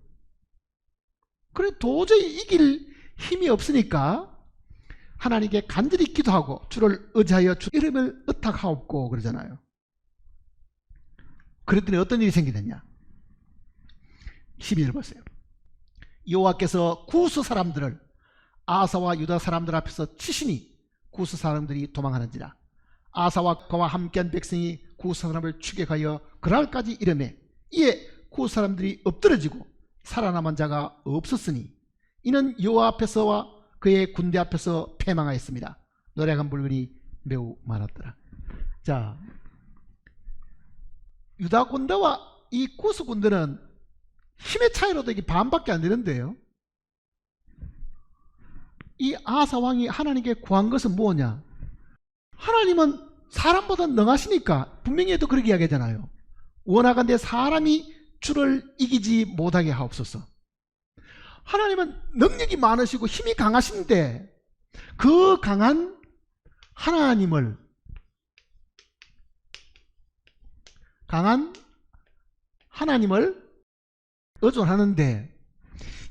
그래 도저히 이길 힘이 없으니까 하나님께 간절히 기도하고 주를 의지하여 주 이름을 의탁하옵고 그러잖아요. 그랬더니 어떤 일이 생기느냐? 12절 보세요. 여호와께서 구스 사람들을 아사와 유다 사람들 앞에서 치시니 구스 사람들이 도망하는지라. 아사와 그와 함께한 백성이 구스 사람을 추격하여 그날까지 이르매 이에 구스 사람들이 엎드러지고 살아남은 자가 없었으니 이는 여호와 앞에서와 그의 군대 앞에서 패망하였습니다. 노력한 물건이 매우 많았더라. 자, 유다 군대와 이 구스 군대는 힘의 차이로도 이게 반밖에 안 되는데요. 이 아사 왕이 하나님께 구한 것은 뭐냐? 하나님은 사람보다 능하시니까 분명히 또 그렇게 이야기하잖아요. 원하건대 사람이 주를 이기지 못하게 하옵소서. 하나님은 능력이 많으시고 힘이 강하신데 그 강한 하나님을 의존하는데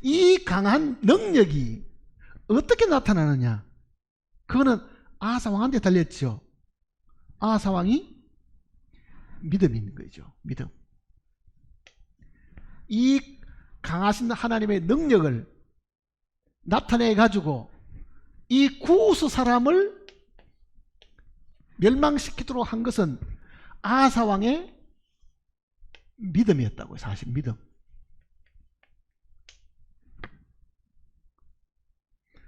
이 강한 능력이 어떻게 나타나느냐? 그거는 아하스 왕한테 달렸죠. 아하스 왕이 믿음이 있는 거죠. 믿음. 이 강하신 하나님의 능력을 나타내 가지고 이 구스 사람을 멸망시키도록 한 것은 아하스 왕의 믿음이었다고요. 사실 믿음.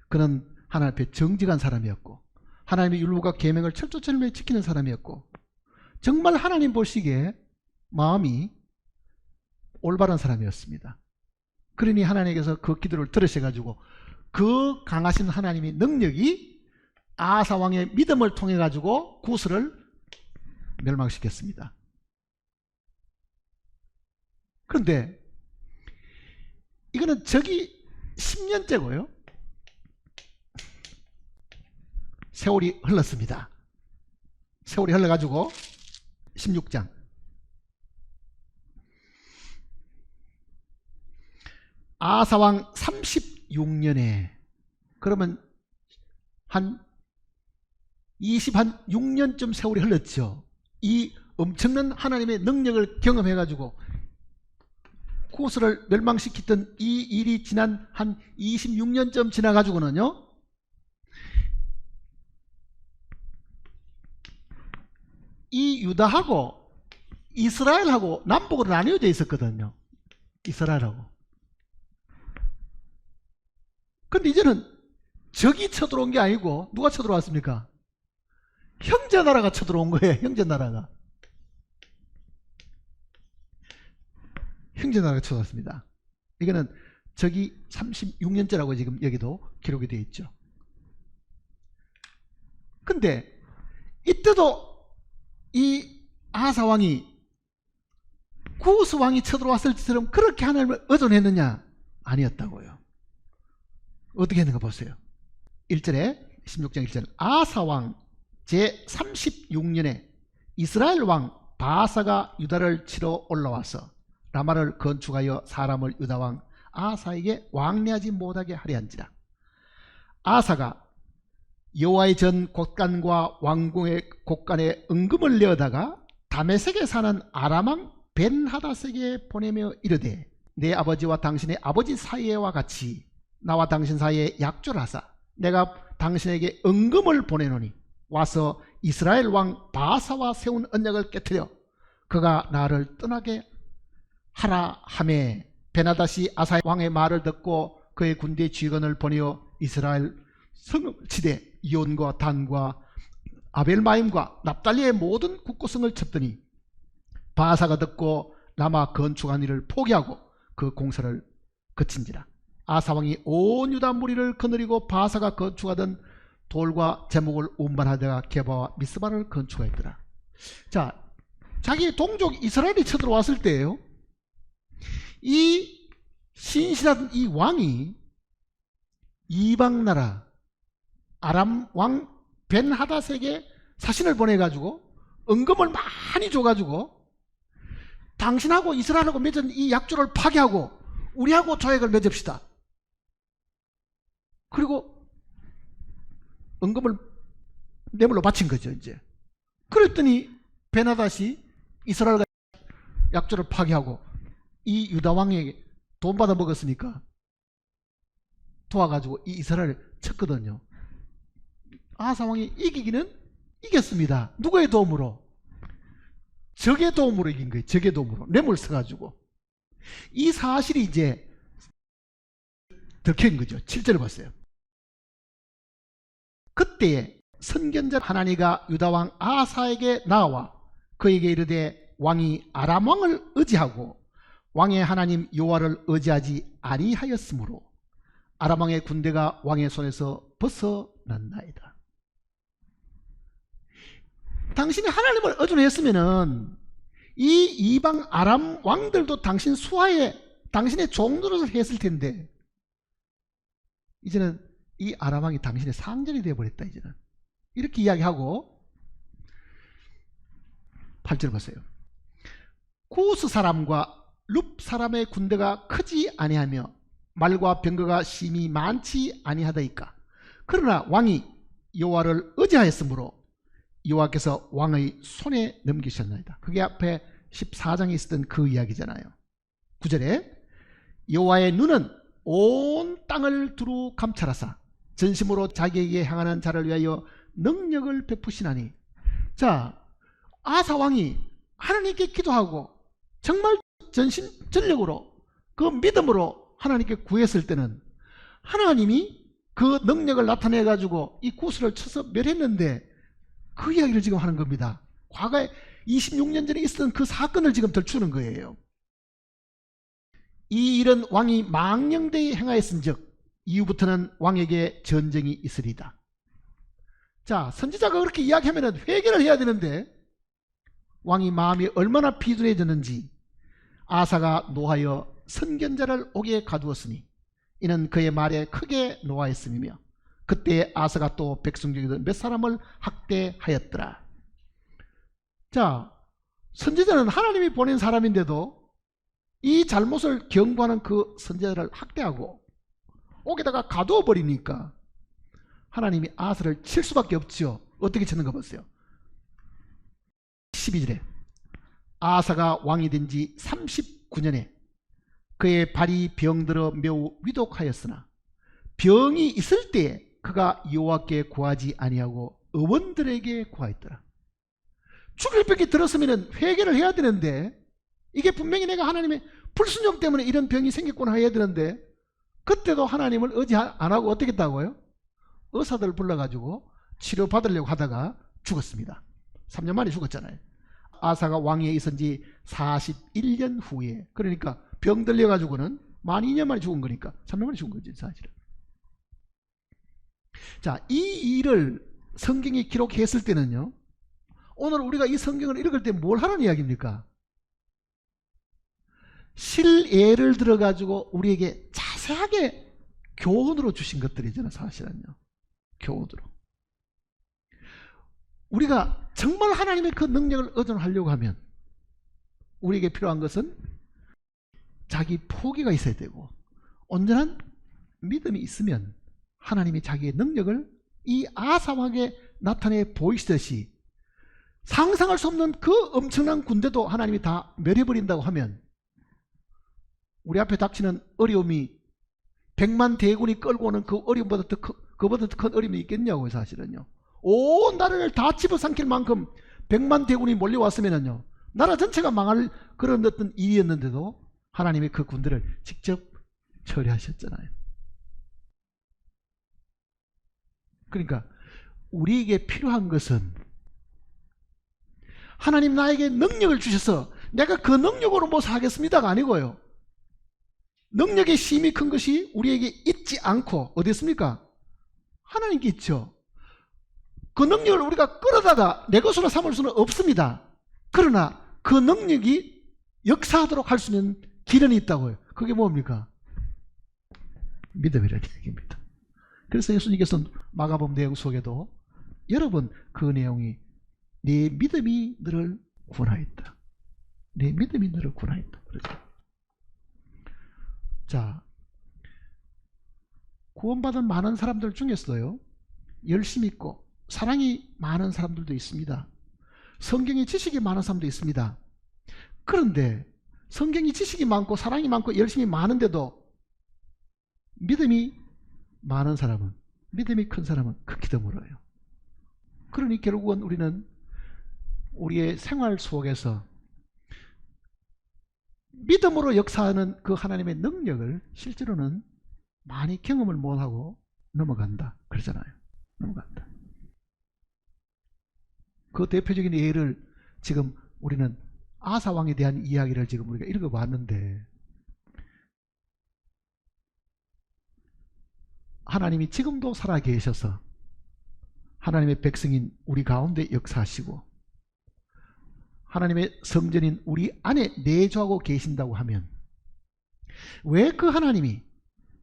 그는 하나님 앞에 정직한 사람이었고 하나님의 율법과 계명을 철저철저히 지키는 사람이었고 정말 하나님 보시기에 마음이 올바른 사람이었습니다. 그러니 하나님께서 그 기도를 들으셔가지고 그 강하신 하나님의 능력이 아하스 왕의 믿음을 통해 가지고 구스를 멸망시켰습니다. 그런데 이거는 적이 10년째고요. 세월이 흘렀습니다. 세월이 흘러가지고 16장 아하스 왕 36년에 그러면 한 26년쯤 세월이 흘렀죠. 이 엄청난 하나님의 능력을 경험해 가지고 구스를 멸망시켰던 이 일이 지난 한 26년쯤 지나 가지고는요 이 유다하고 이스라엘하고 남북으로 나뉘어져 있었거든요. 이스라엘하고. 근데 이제는 적이 쳐들어온 게 아니고 누가 쳐들어왔습니까? 형제나라가 쳐들어온 거예요. 형제나라가. 형제나라가 쳐들어왔습니다. 이거는 적이 36년째라고 지금 여기도 기록이 되어 있죠. 근데 이때도 이 아하스 왕이 구스 왕이 쳐들어왔을 때처럼 그렇게 하나님을 의존했느냐? 아니었다고요. 어떻게 했는가 보세요. 1절에 16장 1절 아하스 왕 제36년에 이스라엘 왕 바사가 유다를 치러 올라와서 라마를 건축하여 사람을 유다 왕 아하스에게 왕래하지 못하게 하려 한지라. 아하스가 여호와의 전 곳간과 왕궁의 곳간에 은금을 내어다가 다메섹에 사는 아람 왕 벤하닷에게 보내며 이르되 내 아버지와 당신의 아버지 사이와 같이 나와 당신 사이에 약조를 하사 내가 당신에게 은금을 보내노니 와서 이스라엘 왕 바사와 세운 언약을 깨뜨려 그가 나를 떠나게 하라 하매 벤하닷이 아사 왕의 말을 듣고 그의 군대 지휘관을 보내어 이스라엘 성읍지대 이온과 단과 아벨마임과 납달리의 모든 국고성을 쳤더니 바사가 듣고 라마 건축한 일을 포기하고 그 공사를 그친지라. 아하스 왕이 온 유다 무리를 거느리고 바사가 건축하던 돌과 제목을 운반하다가 게바와 미스바를 건축하였더라. 자, 자기 동족 이스라엘이 쳐들어왔을 때예요. 이 신실한 이 왕이 이방나라 아람 왕 벤하닷에게 사신을 보내가지고 은금을 많이 줘가지고 당신하고 이스라엘하고 맺은 이 약조를 파기하고 우리하고 조약을 맺읍시다. 그리고 은금을 뇌물로 바친 거죠. 이제 그랬더니 벤하닷이 이스라엘과 약조를 파기하고 이 유다 왕에게 돈 받아 먹었으니까 도와가지고 이 이스라엘을 쳤거든요. 아하스 왕이 이기기는 이겼습니다. 누구의 도움으로? 적의 도움으로 이긴 거예요. 적의 도움으로. 뇌물 써가지고. 이 사실이 이제 들킨 거죠. 7절을 봤어요. 그때에 선견자 하나니가 유다왕 아하스에게 나와 그에게 이르되 왕이 아람 왕을 의지하고 왕의 하나님 여호와를 의지하지 아니하였으므로 아람 왕의 군대가 왕의 손에서 벗어났나이다. 당신이 하나님을 의존했으면은 이 이방 아람 왕들도 당신 수하에 당신의 종노릇을 했을 텐데 이제는 이 아람 왕이 당신의 상전이 되어버렸다. 이제는 이렇게 이야기하고 8절 보세요. 구스 사람과 룹 사람의 군대가 크지 아니하며 말과 병거가 심히 많지 아니하다이까. 그러나 왕이 여호와를 의지하였으므로 여호와께서 왕의 손에 넘기셨나이다. 그게 앞에 14장에 있었던 그 이야기잖아요. 9절에 여호와의 눈은 온 땅을 두루 감찰하사 전심으로 자기에게 향하는 자를 위하여 능력을 베푸시나니. 자, 아사 왕이 하나님께 기도하고 정말 전심전력으로 그 믿음으로 하나님께 구했을 때는 하나님이 그 능력을 나타내 가지고 이 구스를 쳐서 멸했는데, 그 이야기를 지금 하는 겁니다. 과거에 26년 전에 있었던 그 사건을 지금 덜추는 거예요. 이 일은 왕이 망령되이 행하였은즉 이후부터는 왕에게 전쟁이 있으리다. 자, 선지자가 그렇게 이야기하면 회개를 해야 되는데 왕이 마음이 얼마나 비둔해졌는지, 아사가 노하여 선견자를 옥에 가두었으니 이는 그의 말에 크게 노하였음이며 그때 아사가 또 백성 중에서 몇 사람을 학대하였더라. 자, 선지자는 하나님이 보낸 사람인데도 이 잘못을 경고하는 그 선지자를 학대하고 옥에다가 가두어 버리니까 하나님이 아사를 칠 수밖에 없죠. 어떻게 쳤는가 보세요. 12절에 아사가 왕이 된 지 39년에 그의 발이 병들어 매우 위독하였으나 병이 있을 때에 그가 여호와께 구하지 아니하고 의원들에게 구하였더라. 죽을 병이 들었으면 회개를 해야 되는데, 이게 분명히 내가 하나님의 불순종 때문에 이런 병이 생겼구나 해야 되는데, 그때도 하나님을 의지 안 하고 어떻게 했다고요? 의사들 불러가지고 치료받으려고 하다가 죽었습니다. 3년 만에 죽었잖아요. 아사가 왕위에 있은 지 41년 후에, 그러니까 병 들려가지고는 만 2년 만에 죽은 거니까 3년 만에 죽은 거지 사실은. 자, 이 일을 성경에 기록했을 때는요, 오늘 우리가 이 성경을 읽을 때 뭘 하라는 이야기입니까? 실예를 들어가지고 우리에게 자세하게 교훈으로 주신 것들이잖아요. 사실은요, 교훈으로. 우리가 정말 하나님의 그 능력을 의존하려고 하면 우리에게 필요한 것은 자기 포기가 있어야 되고, 온전한 믿음이 있으면 하나님이 자기의 능력을 이 아사왕에게 나타내 보이시듯이 상상할 수 없는 그 엄청난 군대도 하나님이 다 멸해버린다고 하면, 우리 앞에 닥치는 어려움이 100만 대군이 끌고 오는 그 어려움보다 그보다 더 큰 어려움이 있겠냐고요. 사실은요, 온 나라를 다 집어삼킬 만큼 100만 대군이 몰려왔으면요, 나라 전체가 망할 그런 어떤 일이었는데도 하나님이 그 군대를 직접 처리하셨잖아요. 그러니까 우리에게 필요한 것은 하나님 나에게 능력을 주셔서 내가 그 능력으로 뭐 하겠습니다가 아니고요, 능력의 힘이 큰 것이 우리에게 있지 않고 어디 있습니까? 하나님께 있죠. 그 능력을 우리가 끌어다가 내 것으로 삼을 수는 없습니다. 그러나 그 능력이 역사하도록 할 수 있는 길은 있다고요. 그게 뭡니까? 믿음이라는 얘기입니다. 그래서 예수님께서는 마가복음 내용 속에도 여러 번 그 내용이 네 믿음이 너를 구원하였다, 네 믿음이 너를 구원하였다 그러죠. 자, 구원받은 많은 사람들 중에서도요, 열심 있고 사랑이 많은 사람들도 있습니다. 성경의 지식이 많은 사람도 있습니다. 그런데 성경이 지식이 많고 사랑이 많고 열심히 많은데도 믿음이 많은 사람은, 믿음이 큰 사람은 극히 드물어요. 그러니 결국은 우리는 우리의 생활 속에서 믿음으로 역사하는 그 하나님의 능력을 실제로는 많이 경험을 못하고 넘어간다 그러잖아요. 넘어간다. 그 대표적인 예를 지금 우리는 아사 왕에 대한 이야기를 지금 우리가 읽어봤는데, 하나님이 지금도 살아계셔서 하나님의 백성인 우리 가운데 역사하시고 하나님의 성전인 우리 안에 내주하고 계신다고 하면, 왜 그 하나님이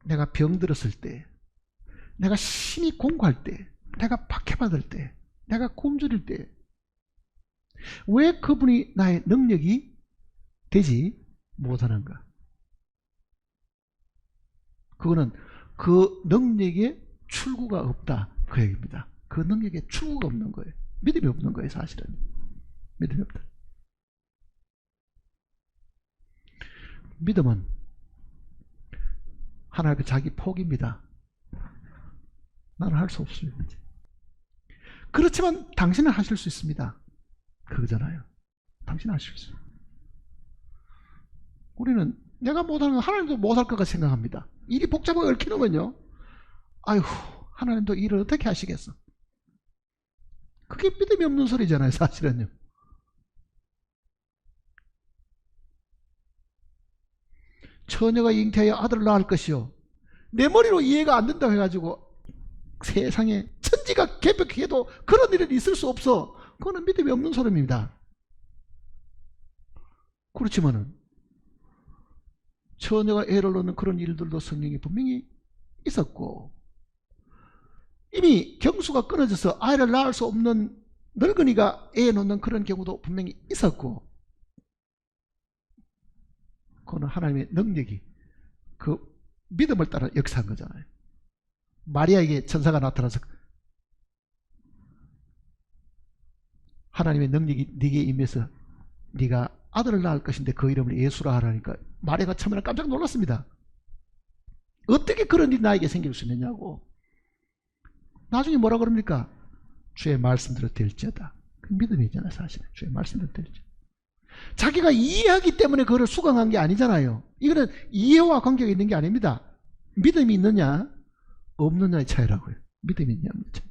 내가 병들었을 때, 내가 심히 공고할 때, 내가 박해받을 때, 내가 굶주릴 때, 왜 그분이 나의 능력이 되지 못하는가? 그거는 그 능력에 출구가 없다, 그 얘기입니다. 그 능력에 출구가 없는 거예요. 믿음이 없는 거예요, 사실은. 믿음이 없다. 믿음은 하나님의 자기 포기입니다. 나는 할 수 없어요. 그렇지만 당신은 하실 수 있습니다. 그거잖아요. 당신은 하실 수 있어요. 우리는 내가 못하는 건 하나님도 못할 것같이 생각합니다. 일이 복잡하게 얽히면요, 아휴, 하나님도 일을 어떻게 하시겠어? 그게 믿음이 없는 소리잖아요, 사실은요. 처녀가 잉태하여 아들을 낳을 것이요, 내 머리로 이해가 안 된다고 해가지고 세상에 천지가 개벽해도 그런 일은 있을 수 없어. 그거는 믿음이 없는 소리입니다. 그렇지만은 처녀가 애를 낳는 그런 일들도 성경에 분명히 있었고, 이미 경수가 끊어져서 아이를 낳을 수 없는 늙은이가 애 놓는 그런 경우도 분명히 있었고, 그거는 하나님의 능력이 그 믿음을 따라 역사한 거잖아요. 마리아에게 천사가 나타나서 하나님의 능력이 네게 임해서 네가 아들을 낳을 것인데 그 이름을 예수라 하라니까 마리아가 처음에는 깜짝 놀랐습니다. 어떻게 그런 일이 나에게 생길 수 있느냐고. 나중에 뭐라 그럽니까? 주의 말씀대로 될지어다. 그 믿음이잖아요, 사실은. 주의 말씀대로 될지어다. 자기가 이해하기 때문에 그걸 수강한 게 아니잖아요. 이거는 이해와 관계가 있는 게 아닙니다. 믿음이 있느냐 없느냐의 차이라고요. 믿음이 있느냐 없느냐 차이.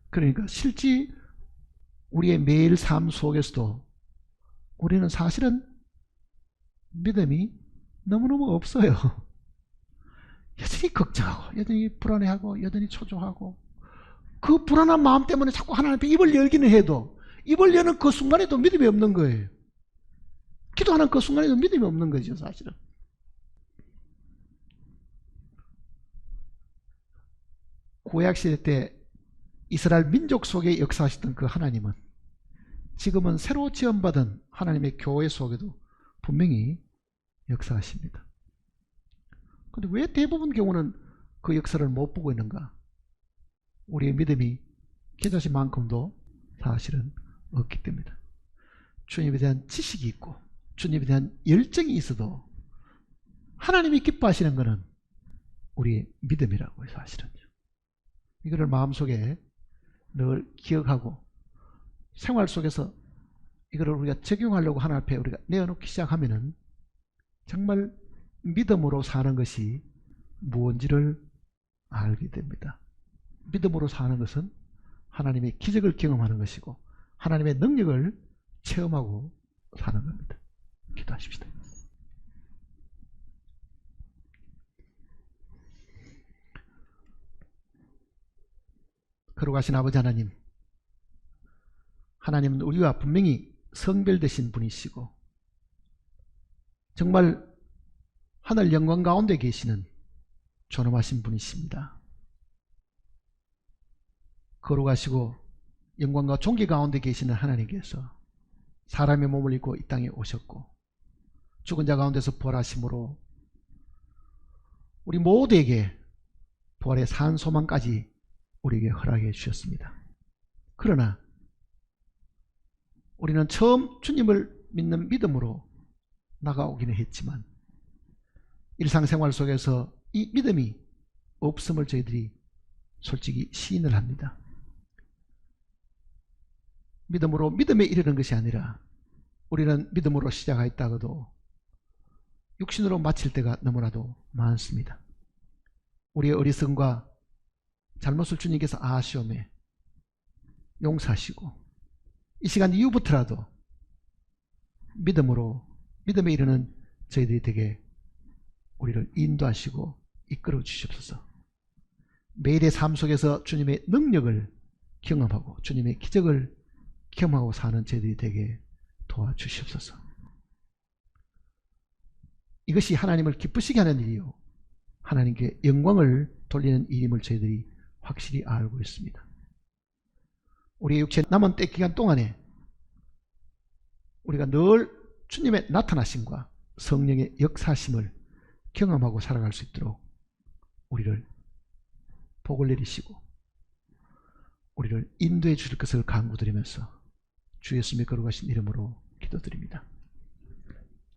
그러니까 실제 우리의 매일 삶 속에서도 우리는 사실은 믿음이 너무너무 없어요. 여전히 걱정하고, 여전히 불안해하고, 여전히 초조하고, 그 불안한 마음 때문에 자꾸 하나님 앞에 입을 열기는 해도 입을 여는 그 순간에도 믿음이 없는 거예요. 기도하는 그 순간에도 믿음이 없는 거죠, 사실은. 구약시대 때 이스라엘 민족 속에 역사하시던 그 하나님은 지금은 새로 지원받은 하나님의 교회 속에도 분명히 역사하십니다. 그런데 왜 대부분 경우는 그 역사를 못 보고 있는가? 우리의 믿음이 겨자씨만큼도 사실은 없기 때문이다. 주님에 대한 지식이 있고 주님에 대한 열정이 있어도 하나님이 기뻐하시는 것은 우리의 믿음이라고요, 사실은. 이거를 마음속에 늘 기억하고 생활 속에서 이거를 우리가 적용하려고 하나님 앞에 우리가 내어놓기 시작하면은 정말 믿음으로 사는 것이 무엇인지를 알게 됩니다. 믿음으로 사는 것은 하나님의 기적을 경험하는 것이고 하나님의 능력을 체험하고 사는 겁니다. 기도하십시다. 거룩하신 아버지 하나님, 하나님은 우리와 분명히 성별되신 분이시고 정말 하늘 영광 가운데 계시는 존엄하신 분이십니다. 거룩하시고 영광과 존귀 가운데 계시는 하나님께서 사람의 몸을 입고 이 땅에 오셨고 죽은 자 가운데서 부활하심으로 우리 모두에게 부활의 산 소망까지 우리에게 허락해 주셨습니다. 그러나 우리는 처음 주님을 믿는 믿음으로 나가오기는 했지만 일상생활 속에서 이 믿음이 없음을 저희들이 솔직히 시인을 합니다. 믿음으로 믿음에 이르는 것이 아니라 우리는 믿음으로 시작하였다가도 육신으로 마칠 때가 너무나도 많습니다. 우리의 어리석음과 잘못을 주님께서 아시오매 용서하시고 이 시간 이후부터라도 믿음에 이르는 저희들이 되게 우리를 인도하시고 이끌어 주시옵소서. 매일의 삶 속에서 주님의 능력을 경험하고 주님의 기적을 경험하고 사는 저희들이 되게 도와주시옵소서. 이것이 하나님을 기쁘시게 하는 일이요 하나님께 영광을 돌리는 일임을 저희들이 확실히 알고 있습니다. 우리의 육체 남은 때 기간 동안에 우리가 늘 주님의 나타나심과 성령의 역사심을 경험하고 살아갈 수 있도록 우리를 복을 내리시고 우리를 인도해 주실 것을 간구드리면서 주 예수님의 거룩하신 이름으로 기도드립니다.